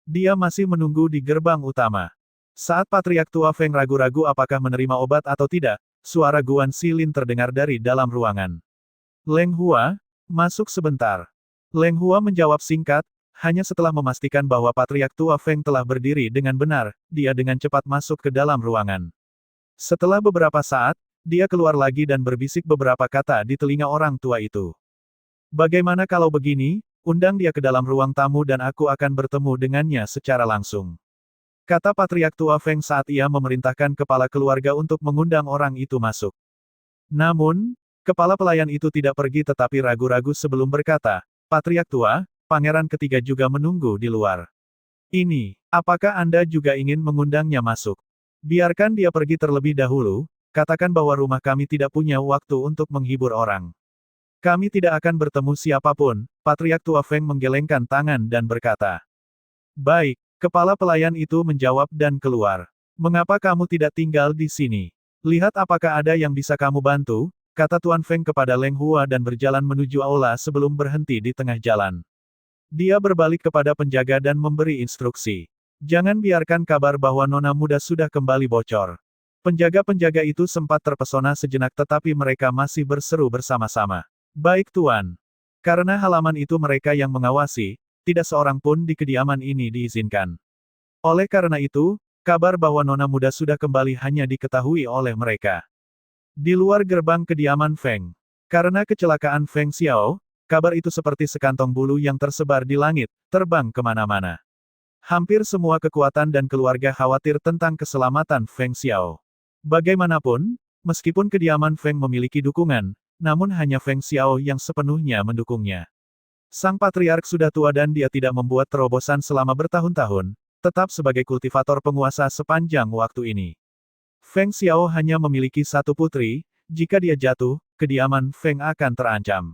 Dia masih menunggu di gerbang utama. Saat Patriark tua Feng ragu-ragu apakah menerima obat atau tidak, suara Guan Xilin terdengar dari dalam ruangan. "Leng Hua, masuk sebentar." Leng Hua menjawab singkat, hanya setelah memastikan bahwa Patriark tua Feng telah berdiri dengan benar, dia dengan cepat masuk ke dalam ruangan. Setelah beberapa saat, Dia keluar lagi dan berbisik beberapa kata di telinga orang tua itu. Bagaimana kalau begini, undang dia ke dalam ruang tamu dan aku akan bertemu dengannya secara langsung. Kata Patriark Tua Feng saat ia memerintahkan kepala keluarga untuk mengundang orang itu masuk. Namun, kepala pelayan itu tidak pergi tetapi ragu-ragu sebelum berkata, Patriark Tua, pangeran ketiga juga menunggu di luar. Ini, apakah Anda juga ingin mengundangnya masuk? Biarkan dia pergi terlebih dahulu, katakan bahwa rumah kami tidak punya waktu untuk menghibur orang. Kami tidak akan bertemu siapapun, Patriark Tua Feng menggelengkan tangan dan berkata. Baik, kepala pelayan itu menjawab dan keluar. Mengapa kamu tidak tinggal di sini? Lihat apakah ada yang bisa kamu bantu, kata Tuan Feng kepada Leng Hua dan berjalan menuju aula sebelum berhenti di tengah jalan. Dia berbalik kepada penjaga dan memberi instruksi. Jangan biarkan kabar bahwa nona muda sudah kembali bocor. Penjaga-penjaga itu sempat terpesona sejenak tetapi mereka masih berseru bersama-sama. Baik Tuan. Karena halaman itu mereka yang mengawasi, tidak seorang pun di kediaman ini diizinkan. Oleh karena itu, kabar bahwa nona muda sudah kembali hanya diketahui oleh mereka. Di luar gerbang kediaman Feng. Karena kecelakaan Feng Xiao, kabar itu seperti sekantong bulu yang tersebar di langit, terbang kemana-mana. Hampir semua kekuatan dan keluarga khawatir tentang keselamatan Feng Xiao. Bagaimanapun, meskipun kediaman Feng memiliki dukungan, namun hanya Feng Xiao yang sepenuhnya mendukungnya. Sang patriark sudah tua dan dia tidak membuat terobosan selama bertahun-tahun, tetap sebagai kultivator penguasa sepanjang waktu ini. Feng Xiao hanya memiliki satu putri, jika dia jatuh, kediaman Feng akan terancam.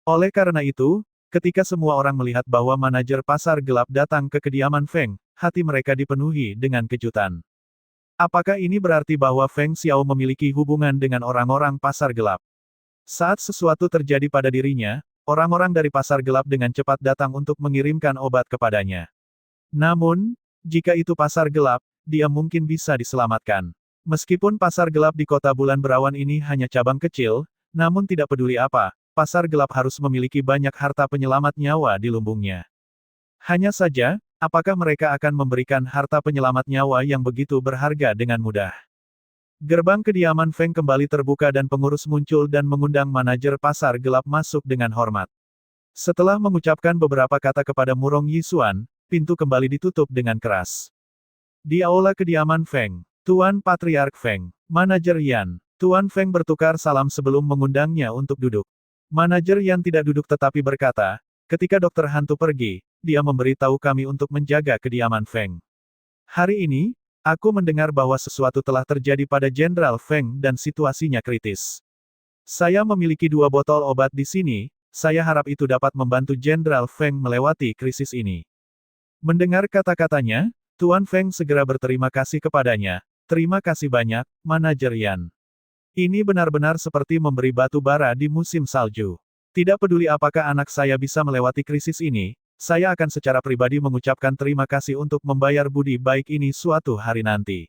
Oleh karena itu, ketika semua orang melihat bahwa manajer pasar gelap datang ke kediaman Feng, hati mereka dipenuhi dengan kejutan. Apakah ini berarti bahwa Feng Xiao memiliki hubungan dengan orang-orang pasar gelap? Saat sesuatu terjadi pada dirinya, orang-orang dari pasar gelap dengan cepat datang untuk mengirimkan obat kepadanya. Namun, jika itu pasar gelap, dia mungkin bisa diselamatkan. Meskipun pasar gelap di kota bulan berawan ini hanya cabang kecil, namun tidak peduli apa, pasar gelap harus memiliki banyak harta penyelamat nyawa di lumbungnya. Hanya saja, apakah mereka akan memberikan harta penyelamat nyawa yang begitu berharga dengan mudah? Gerbang kediaman Feng kembali terbuka dan pengurus muncul dan mengundang manajer pasar gelap masuk dengan hormat. Setelah mengucapkan beberapa kata kepada Murong Yisuan, pintu kembali ditutup dengan keras. Di aula kediaman Feng, Tuan Patriark Feng, Manajer Yan, Tuan Feng bertukar salam sebelum mengundangnya untuk duduk. Manajer Yan tidak duduk tetapi berkata, ketika dokter hantu pergi, dia memberitahu kami untuk menjaga kediaman Feng. Hari ini, aku mendengar bahwa sesuatu telah terjadi pada Jenderal Feng dan situasinya kritis. Saya memiliki 2 botol obat di sini, saya harap itu dapat membantu Jenderal Feng melewati krisis ini. Mendengar kata-katanya, Tuan Feng segera berterima kasih kepadanya. Terima kasih banyak, Manajer Yan. Ini benar-benar seperti memberi batu bara di musim salju. Tidak peduli apakah anak saya bisa melewati krisis ini, saya akan secara pribadi mengucapkan terima kasih untuk membayar budi baik ini suatu hari nanti.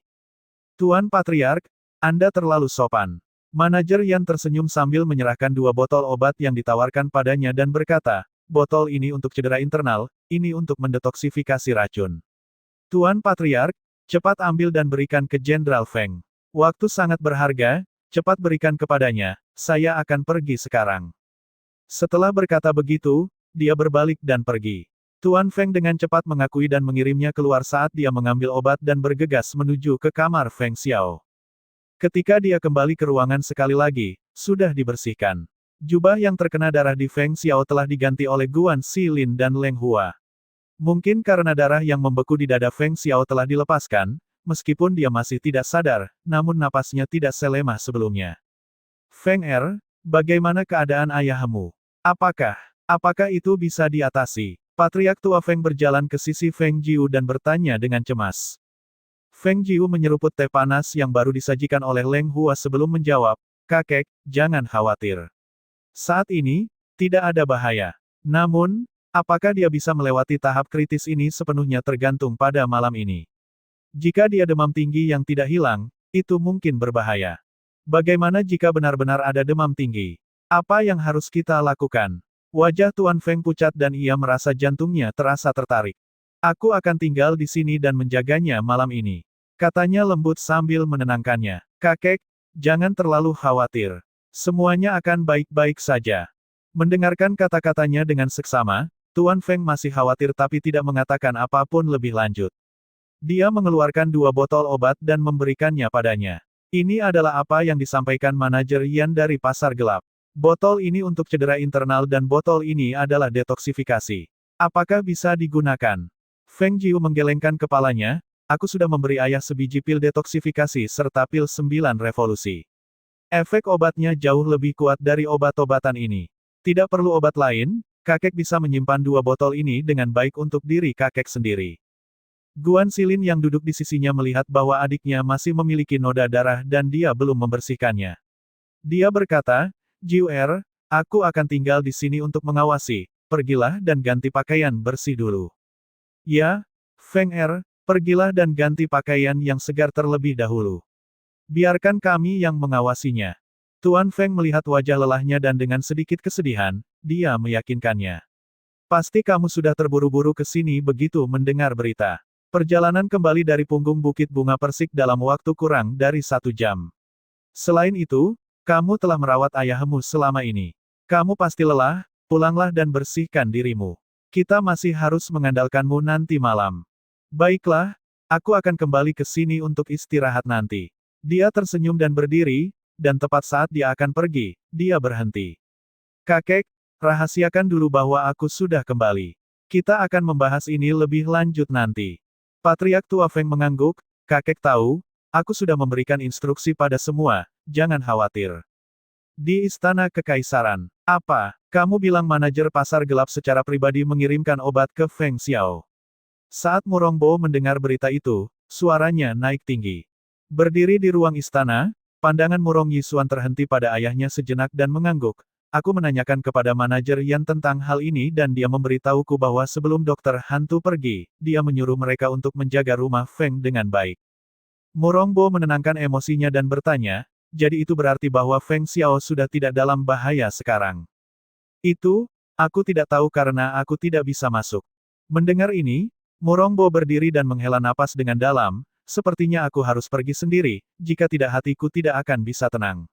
Tuan Patriark, Anda terlalu sopan. Manajer Yan tersenyum sambil menyerahkan 2 botol obat yang ditawarkan padanya dan berkata, botol ini untuk cedera internal, ini untuk mendetoksifikasi racun. Tuan Patriark, cepat ambil dan berikan ke Jenderal Feng. Waktu sangat berharga, cepat berikan kepadanya, saya akan pergi sekarang. Setelah berkata begitu, dia berbalik dan pergi. Tuan Feng dengan cepat mengakui dan mengirimnya keluar saat dia mengambil obat dan bergegas menuju ke kamar Feng Xiao. Ketika dia kembali ke ruangan sekali lagi, sudah dibersihkan. Jubah yang terkena darah di Feng Xiao telah diganti oleh Guan Xilin dan Leng Hua. Mungkin karena darah yang membeku di dada Feng Xiao telah dilepaskan, meskipun dia masih tidak sadar, namun napasnya tidak selemah sebelumnya. Feng bagaimana keadaan ayahmu? Apakah itu bisa diatasi? Patriark Tua Feng berjalan ke sisi Feng Jiu dan bertanya dengan cemas. Feng Jiu menyeruput teh panas yang baru disajikan oleh Leng Hua sebelum menjawab, kakek, jangan khawatir. Saat ini, tidak ada bahaya. Namun, apakah dia bisa melewati tahap kritis ini sepenuhnya tergantung pada malam ini. Jika dia demam tinggi yang tidak hilang, itu mungkin berbahaya. Bagaimana jika benar-benar ada demam tinggi? Apa yang harus kita lakukan? Wajah Tuan Feng pucat dan ia merasa jantungnya terasa tertarik. Aku akan tinggal di sini dan menjaganya malam ini. Katanya lembut sambil menenangkannya. Kakek, Jangan terlalu khawatir. Semuanya akan baik-baik saja. Mendengarkan kata-katanya dengan seksama, Tuan Feng masih khawatir tapi tidak mengatakan apapun lebih lanjut. Dia mengeluarkan 2 botol obat dan memberikannya padanya. Ini adalah apa yang disampaikan manajer Yan dari pasar gelap. Botol ini untuk cedera internal dan botol ini adalah detoksifikasi. Apakah bisa digunakan? Feng Jiu menggelengkan kepalanya, aku sudah memberi ayah sebiji pil detoksifikasi serta pil 9 revolusi. Efek obatnya jauh lebih kuat dari obat-obatan ini. Tidak perlu obat lain, kakek bisa menyimpan 2 botol ini dengan baik untuk diri kakek sendiri. Guan Xilin yang duduk di sisinya melihat bahwa adiknya masih memiliki noda darah dan dia belum membersihkannya. Dia berkata, Jiu aku akan tinggal di sini untuk mengawasi, pergilah dan ganti pakaian bersih dulu. Ya, Feng pergilah dan ganti pakaian yang segar terlebih dahulu. Biarkan kami yang mengawasinya. Tuan Feng melihat wajah lelahnya dan dengan sedikit kesedihan, dia meyakinkannya. Pasti kamu sudah terburu-buru ke sini begitu mendengar berita. Perjalanan kembali dari punggung Bukit Bunga Persik dalam waktu kurang dari 1 jam. Selain itu, kamu telah merawat ayahmu selama ini. Kamu pasti lelah, pulanglah dan bersihkan dirimu. Kita masih harus mengandalkanmu nanti malam. Baiklah, aku akan kembali ke sini untuk istirahat nanti. Dia tersenyum dan berdiri, dan tepat saat dia akan pergi, dia berhenti. Kakek, rahasiakan dulu bahwa aku sudah kembali. Kita akan membahas ini lebih lanjut nanti. Patriark Tua Feng mengangguk, kakek tahu, aku sudah memberikan instruksi pada semua, jangan khawatir. Di Istana Kekaisaran, apa, kamu bilang manajer pasar gelap secara pribadi mengirimkan obat ke Feng Xiao? Saat Murongbo mendengar berita itu, suaranya naik tinggi. Berdiri di ruang istana, pandangan Murong Yisuan terhenti pada ayahnya sejenak dan mengangguk. Aku menanyakan kepada manajer Yan tentang hal ini dan dia memberitahuku bahwa sebelum dokter hantu pergi, dia menyuruh mereka untuk menjaga rumah Feng dengan baik. Murongbo menenangkan emosinya dan bertanya, jadi itu berarti bahwa Feng Xiao sudah tidak dalam bahaya sekarang. Itu, aku tidak tahu karena aku tidak bisa masuk. Mendengar ini, Murongbo berdiri dan menghela napas dengan dalam, sepertinya aku harus pergi sendiri, jika tidak hatiku tidak akan bisa tenang.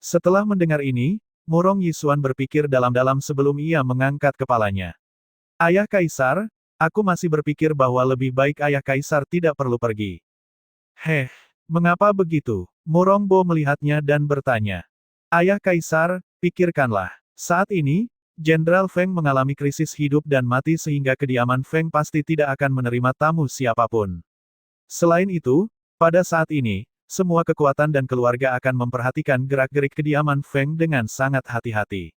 Setelah mendengar ini, Murong Yisuan berpikir dalam-dalam sebelum ia mengangkat kepalanya. Ayah Kaisar, aku masih berpikir bahwa lebih baik Ayah Kaisar tidak perlu pergi. Mengapa begitu? Murongbo melihatnya dan bertanya. Ayah Kaisar, pikirkanlah. Saat ini, Jenderal Feng mengalami krisis hidup dan mati sehingga kediaman Feng pasti tidak akan menerima tamu siapapun. Selain itu, pada saat ini, semua kekuatan dan keluarga akan memperhatikan gerak-gerik kediaman Feng dengan sangat hati-hati.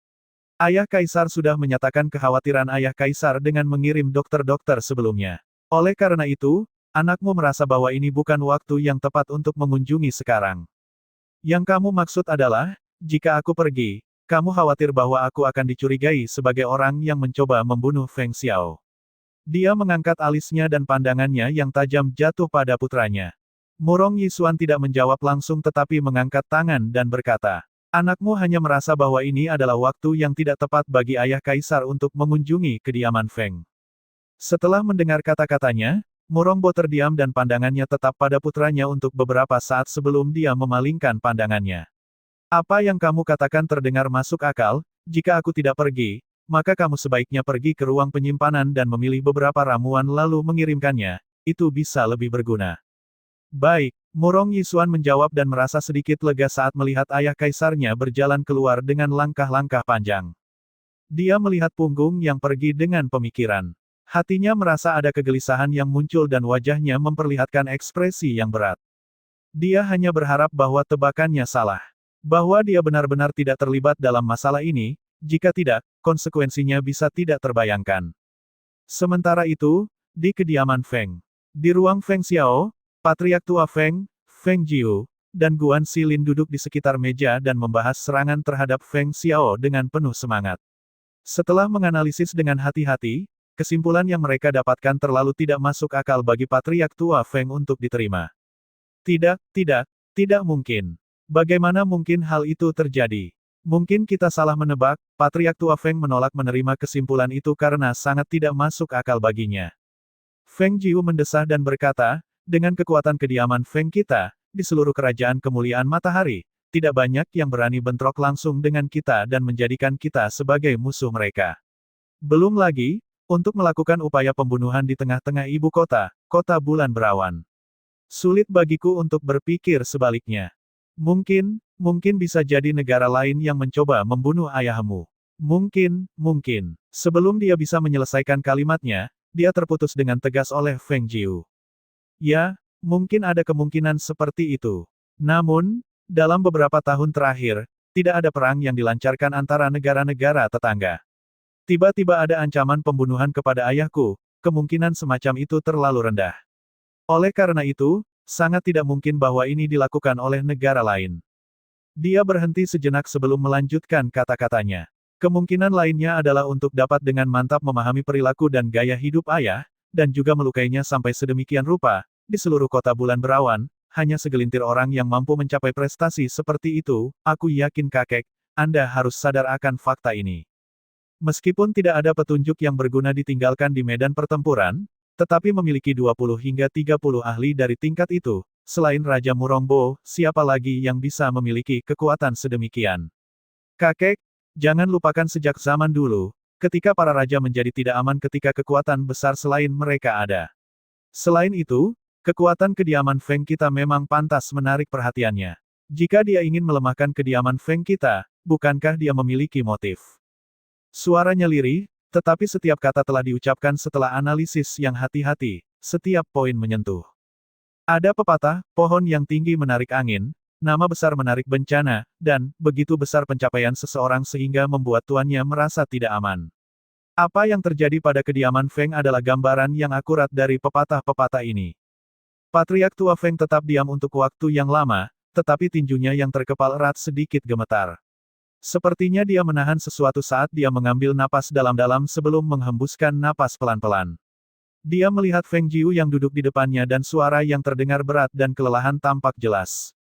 Ayah Kaisar sudah menyatakan kekhawatiran Ayah Kaisar dengan mengirim dokter-dokter sebelumnya. Oleh karena itu, anakmu merasa bahwa ini bukan waktu yang tepat untuk mengunjungi sekarang. Yang kamu maksud adalah, jika aku pergi, kamu khawatir bahwa aku akan dicurigai sebagai orang yang mencoba membunuh Feng Xiao. Dia mengangkat alisnya dan pandangannya yang tajam jatuh pada putranya. Murong Yisuan tidak menjawab langsung tetapi mengangkat tangan dan berkata, anakmu hanya merasa bahwa ini adalah waktu yang tidak tepat bagi Ayah Kaisar untuk mengunjungi kediaman Feng. Setelah mendengar kata-katanya, Murongbo terdiam dan pandangannya tetap pada putranya untuk beberapa saat sebelum dia memalingkan pandangannya. Apa yang kamu katakan terdengar masuk akal, jika aku tidak pergi, maka kamu sebaiknya pergi ke ruang penyimpanan dan memilih beberapa ramuan lalu mengirimkannya, itu bisa lebih berguna. Baik, Murong Yisuan menjawab dan merasa sedikit lega saat melihat ayah kaisarnya berjalan keluar dengan langkah-langkah panjang. Dia melihat punggung yang pergi dengan pemikiran. Hatinya merasa ada kegelisahan yang muncul dan wajahnya memperlihatkan ekspresi yang berat. Dia hanya berharap bahwa tebakannya salah. Bahwa dia benar-benar tidak terlibat dalam masalah ini, jika tidak, konsekuensinya bisa tidak terbayangkan. Sementara itu, di kediaman Feng. Di ruang Feng Xiao, Patriark Tua Feng, Feng Jiu, dan Guan Xilin duduk di sekitar meja dan membahas serangan terhadap Feng Xiao dengan penuh semangat. Setelah menganalisis dengan hati-hati, kesimpulan yang mereka dapatkan terlalu tidak masuk akal bagi Patriark Tua Feng untuk diterima. Tidak mungkin. Bagaimana mungkin hal itu terjadi? Mungkin kita salah menebak, Patriark Tua Feng menolak menerima kesimpulan itu karena sangat tidak masuk akal baginya. Feng Jiu mendesah dan berkata, dengan kekuatan kediaman Feng kita, di seluruh kerajaan kemuliaan matahari, tidak banyak yang berani bentrok langsung dengan kita dan menjadikan kita sebagai musuh mereka. Belum lagi, untuk melakukan upaya pembunuhan di tengah-tengah ibu kota, kota bulan berawan. Sulit bagiku untuk berpikir sebaliknya. Mungkin bisa jadi negara lain yang mencoba membunuh ayahmu. Mungkin. Sebelum dia bisa menyelesaikan kalimatnya, dia terputus dengan tegas oleh Feng Jiu. Ya, mungkin ada kemungkinan seperti itu. Namun, dalam beberapa tahun terakhir, tidak ada perang yang dilancarkan antara negara-negara tetangga. Tiba-tiba ada ancaman pembunuhan kepada ayahku, kemungkinan semacam itu terlalu rendah. Oleh karena itu, sangat tidak mungkin bahwa ini dilakukan oleh negara lain. Dia berhenti sejenak sebelum melanjutkan kata-katanya. Kemungkinan lainnya adalah untuk dapat dengan mantap memahami perilaku dan gaya hidup ayah, dan juga melukainya sampai sedemikian rupa, di seluruh kota bulan berawan, hanya segelintir orang yang mampu mencapai prestasi seperti itu. Aku yakin kakek, Anda harus sadar akan fakta ini. Meskipun tidak ada petunjuk yang berguna ditinggalkan di medan pertempuran, tetapi memiliki 20 hingga 30 ahli dari tingkat itu, selain Raja Murongbo, siapa lagi yang bisa memiliki kekuatan sedemikian? Kakek, jangan lupakan sejak zaman dulu, ketika para raja menjadi tidak aman ketika kekuatan besar selain mereka ada. Selain itu, kekuatan kediaman Feng kita memang pantas menarik perhatiannya. Jika dia ingin melemahkan kediaman Feng kita, bukankah dia memiliki motif? Suaranya lirih, tetapi setiap kata telah diucapkan setelah analisis yang hati-hati, setiap poin menyentuh. Ada pepatah, pohon yang tinggi menarik angin, nama besar menarik bencana, dan begitu besar pencapaian seseorang sehingga membuat tuannya merasa tidak aman. Apa yang terjadi pada kediaman Feng adalah gambaran yang akurat dari pepatah-pepatah ini. Patriark tua Feng tetap diam untuk waktu yang lama, tetapi tinjunya yang terkepal erat sedikit gemetar. Sepertinya dia menahan sesuatu saat dia mengambil napas dalam-dalam sebelum menghembuskan napas pelan-pelan. Dia melihat Feng Jiu yang duduk di depannya dan suara yang terdengar berat dan kelelahan tampak jelas.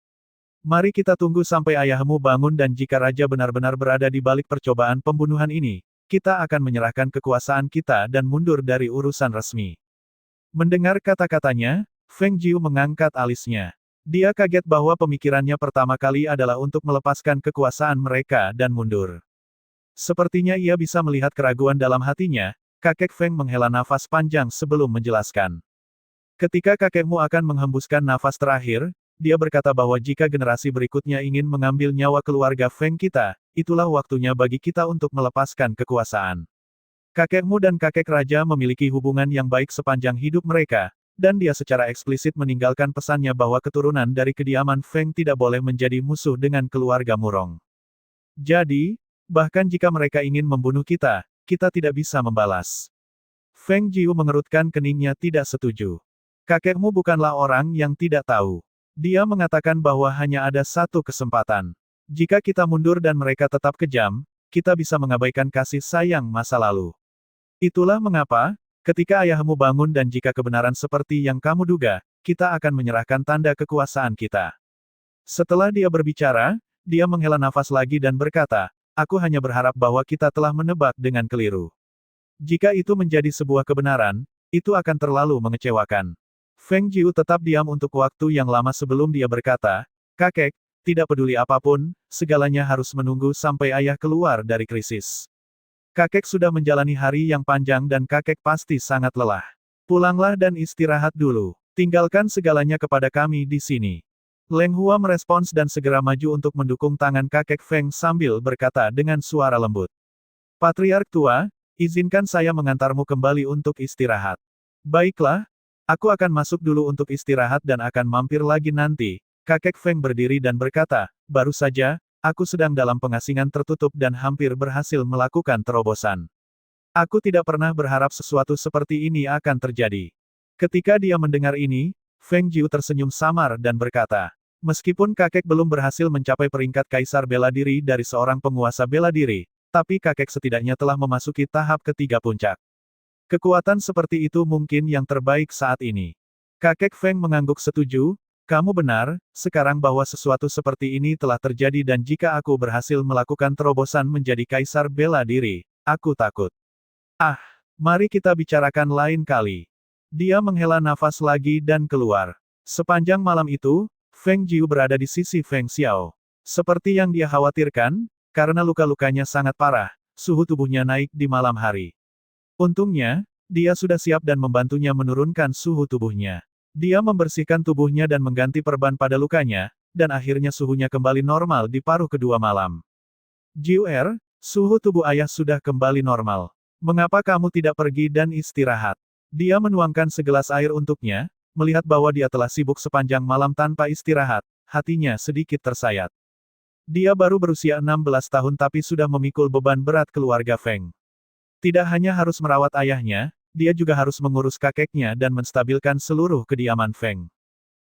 Mari kita tunggu sampai ayahmu bangun dan jika raja benar-benar berada di balik percobaan pembunuhan ini, kita akan menyerahkan kekuasaan kita dan mundur dari urusan resmi. Mendengar kata-katanya, Feng Jiu mengangkat alisnya. Dia kaget bahwa pemikirannya pertama kali adalah untuk melepaskan kekuasaan mereka dan mundur. Sepertinya ia bisa melihat keraguan dalam hatinya, kakek Feng menghela nafas panjang sebelum menjelaskan. Ketika kakekmu akan menghembuskan nafas terakhir, dia berkata bahwa jika generasi berikutnya ingin mengambil nyawa keluarga Feng kita, itulah waktunya bagi kita untuk melepaskan kekuasaan. Kakekmu dan kakek raja memiliki hubungan yang baik sepanjang hidup mereka, dan dia secara eksplisit meninggalkan pesannya bahwa keturunan dari kediaman Feng tidak boleh menjadi musuh dengan keluarga Murong. Jadi, bahkan jika mereka ingin membunuh kita, kita tidak bisa membalas. Feng Jiu mengerutkan keningnya tidak setuju. Kakekmu bukanlah orang yang tidak tahu. Dia mengatakan bahwa hanya ada satu kesempatan. Jika kita mundur dan mereka tetap kejam, kita bisa mengabaikan kasih sayang masa lalu. Itulah mengapa, ketika ayahmu bangun dan jika kebenaran seperti yang kamu duga, kita akan menyerahkan tanda kekuasaan kita. Setelah dia berbicara, dia menghela nafas lagi dan berkata, aku hanya berharap bahwa kita telah menebak dengan keliru. Jika itu menjadi sebuah kebenaran, itu akan terlalu mengecewakan. Feng Jiu tetap diam untuk waktu yang lama sebelum dia berkata, kakek, tidak peduli apapun, segalanya harus menunggu sampai ayah keluar dari krisis. Kakek sudah menjalani hari yang panjang dan kakek pasti sangat lelah. Pulanglah dan istirahat dulu. Tinggalkan segalanya kepada kami di sini. Leng Hua merespons dan segera maju untuk mendukung tangan kakek Feng sambil berkata dengan suara lembut. Patriark tua, izinkan saya mengantarmu kembali untuk istirahat. Baiklah, aku akan masuk dulu untuk istirahat dan akan mampir lagi nanti. Kakek Feng berdiri dan berkata, baru saja, aku sedang dalam pengasingan tertutup dan hampir berhasil melakukan terobosan. Aku tidak pernah berharap sesuatu seperti ini akan terjadi. Ketika dia mendengar ini, Feng Jiu tersenyum samar dan berkata, meskipun kakek belum berhasil mencapai peringkat kaisar bela diri dari seorang penguasa bela diri, tapi kakek setidaknya telah memasuki tahap ketiga puncak. Kekuatan seperti itu mungkin yang terbaik saat ini. Kakek Feng mengangguk setuju. Kamu benar, sekarang bahwa sesuatu seperti ini telah terjadi dan jika aku berhasil melakukan terobosan menjadi kaisar bela diri, aku takut. Ah, mari kita bicarakan lain kali. Dia menghela nafas lagi dan keluar. Sepanjang malam itu, Feng Jiu berada di sisi Feng Xiao. Seperti yang dia khawatirkan, karena luka-lukanya sangat parah, suhu tubuhnya naik di malam hari. Untungnya, dia sudah siap dan membantunya menurunkan suhu tubuhnya. Dia membersihkan tubuhnya dan mengganti perban pada lukanya, dan akhirnya suhunya kembali normal di paruh kedua malam. Jiuer, suhu tubuh ayah sudah kembali normal. Mengapa kamu tidak pergi dan istirahat? Dia menuangkan segelas air untuknya, melihat bahwa dia telah sibuk sepanjang malam tanpa istirahat, hatinya sedikit tersayat. Dia baru berusia 16 tahun tapi sudah memikul beban berat keluarga Feng. Tidak hanya harus merawat ayahnya, dia juga harus mengurus kakeknya dan menstabilkan seluruh kediaman Feng.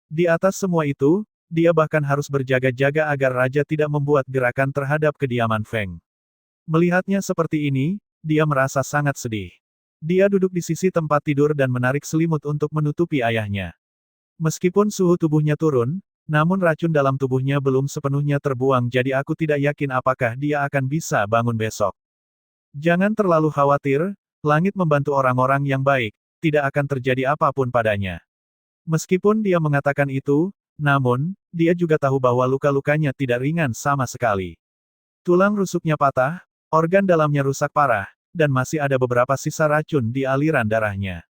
Di atas semua itu, dia bahkan harus berjaga-jaga agar raja tidak membuat gerakan terhadap kediaman Feng. Melihatnya seperti ini, dia merasa sangat sedih. Dia duduk di sisi tempat tidur dan menarik selimut untuk menutupi ayahnya. Meskipun suhu tubuhnya turun, namun racun dalam tubuhnya belum sepenuhnya terbuang jadi aku tidak yakin apakah dia akan bisa bangun besok. Jangan terlalu khawatir, langit membantu orang-orang yang baik, tidak akan terjadi apapun padanya. Meskipun dia mengatakan itu, namun, dia juga tahu bahwa luka-lukanya tidak ringan sama sekali. Tulang rusuknya patah, organ dalamnya rusak parah, dan masih ada beberapa sisa racun di aliran darahnya.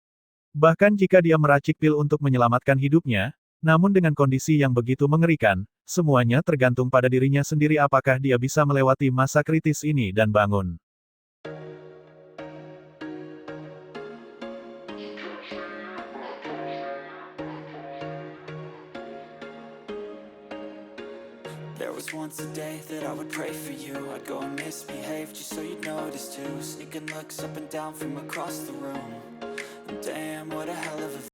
Bahkan jika dia meracik pil untuk menyelamatkan hidupnya, namun dengan kondisi yang begitu mengerikan, semuanya tergantung pada dirinya sendiri apakah dia bisa melewati masa kritis ini dan bangun. There was once a day that I would pray for you. I'd go and misbehave just so you'd notice too. Sneaking looks up and down from across the room. And damn, what a hell of a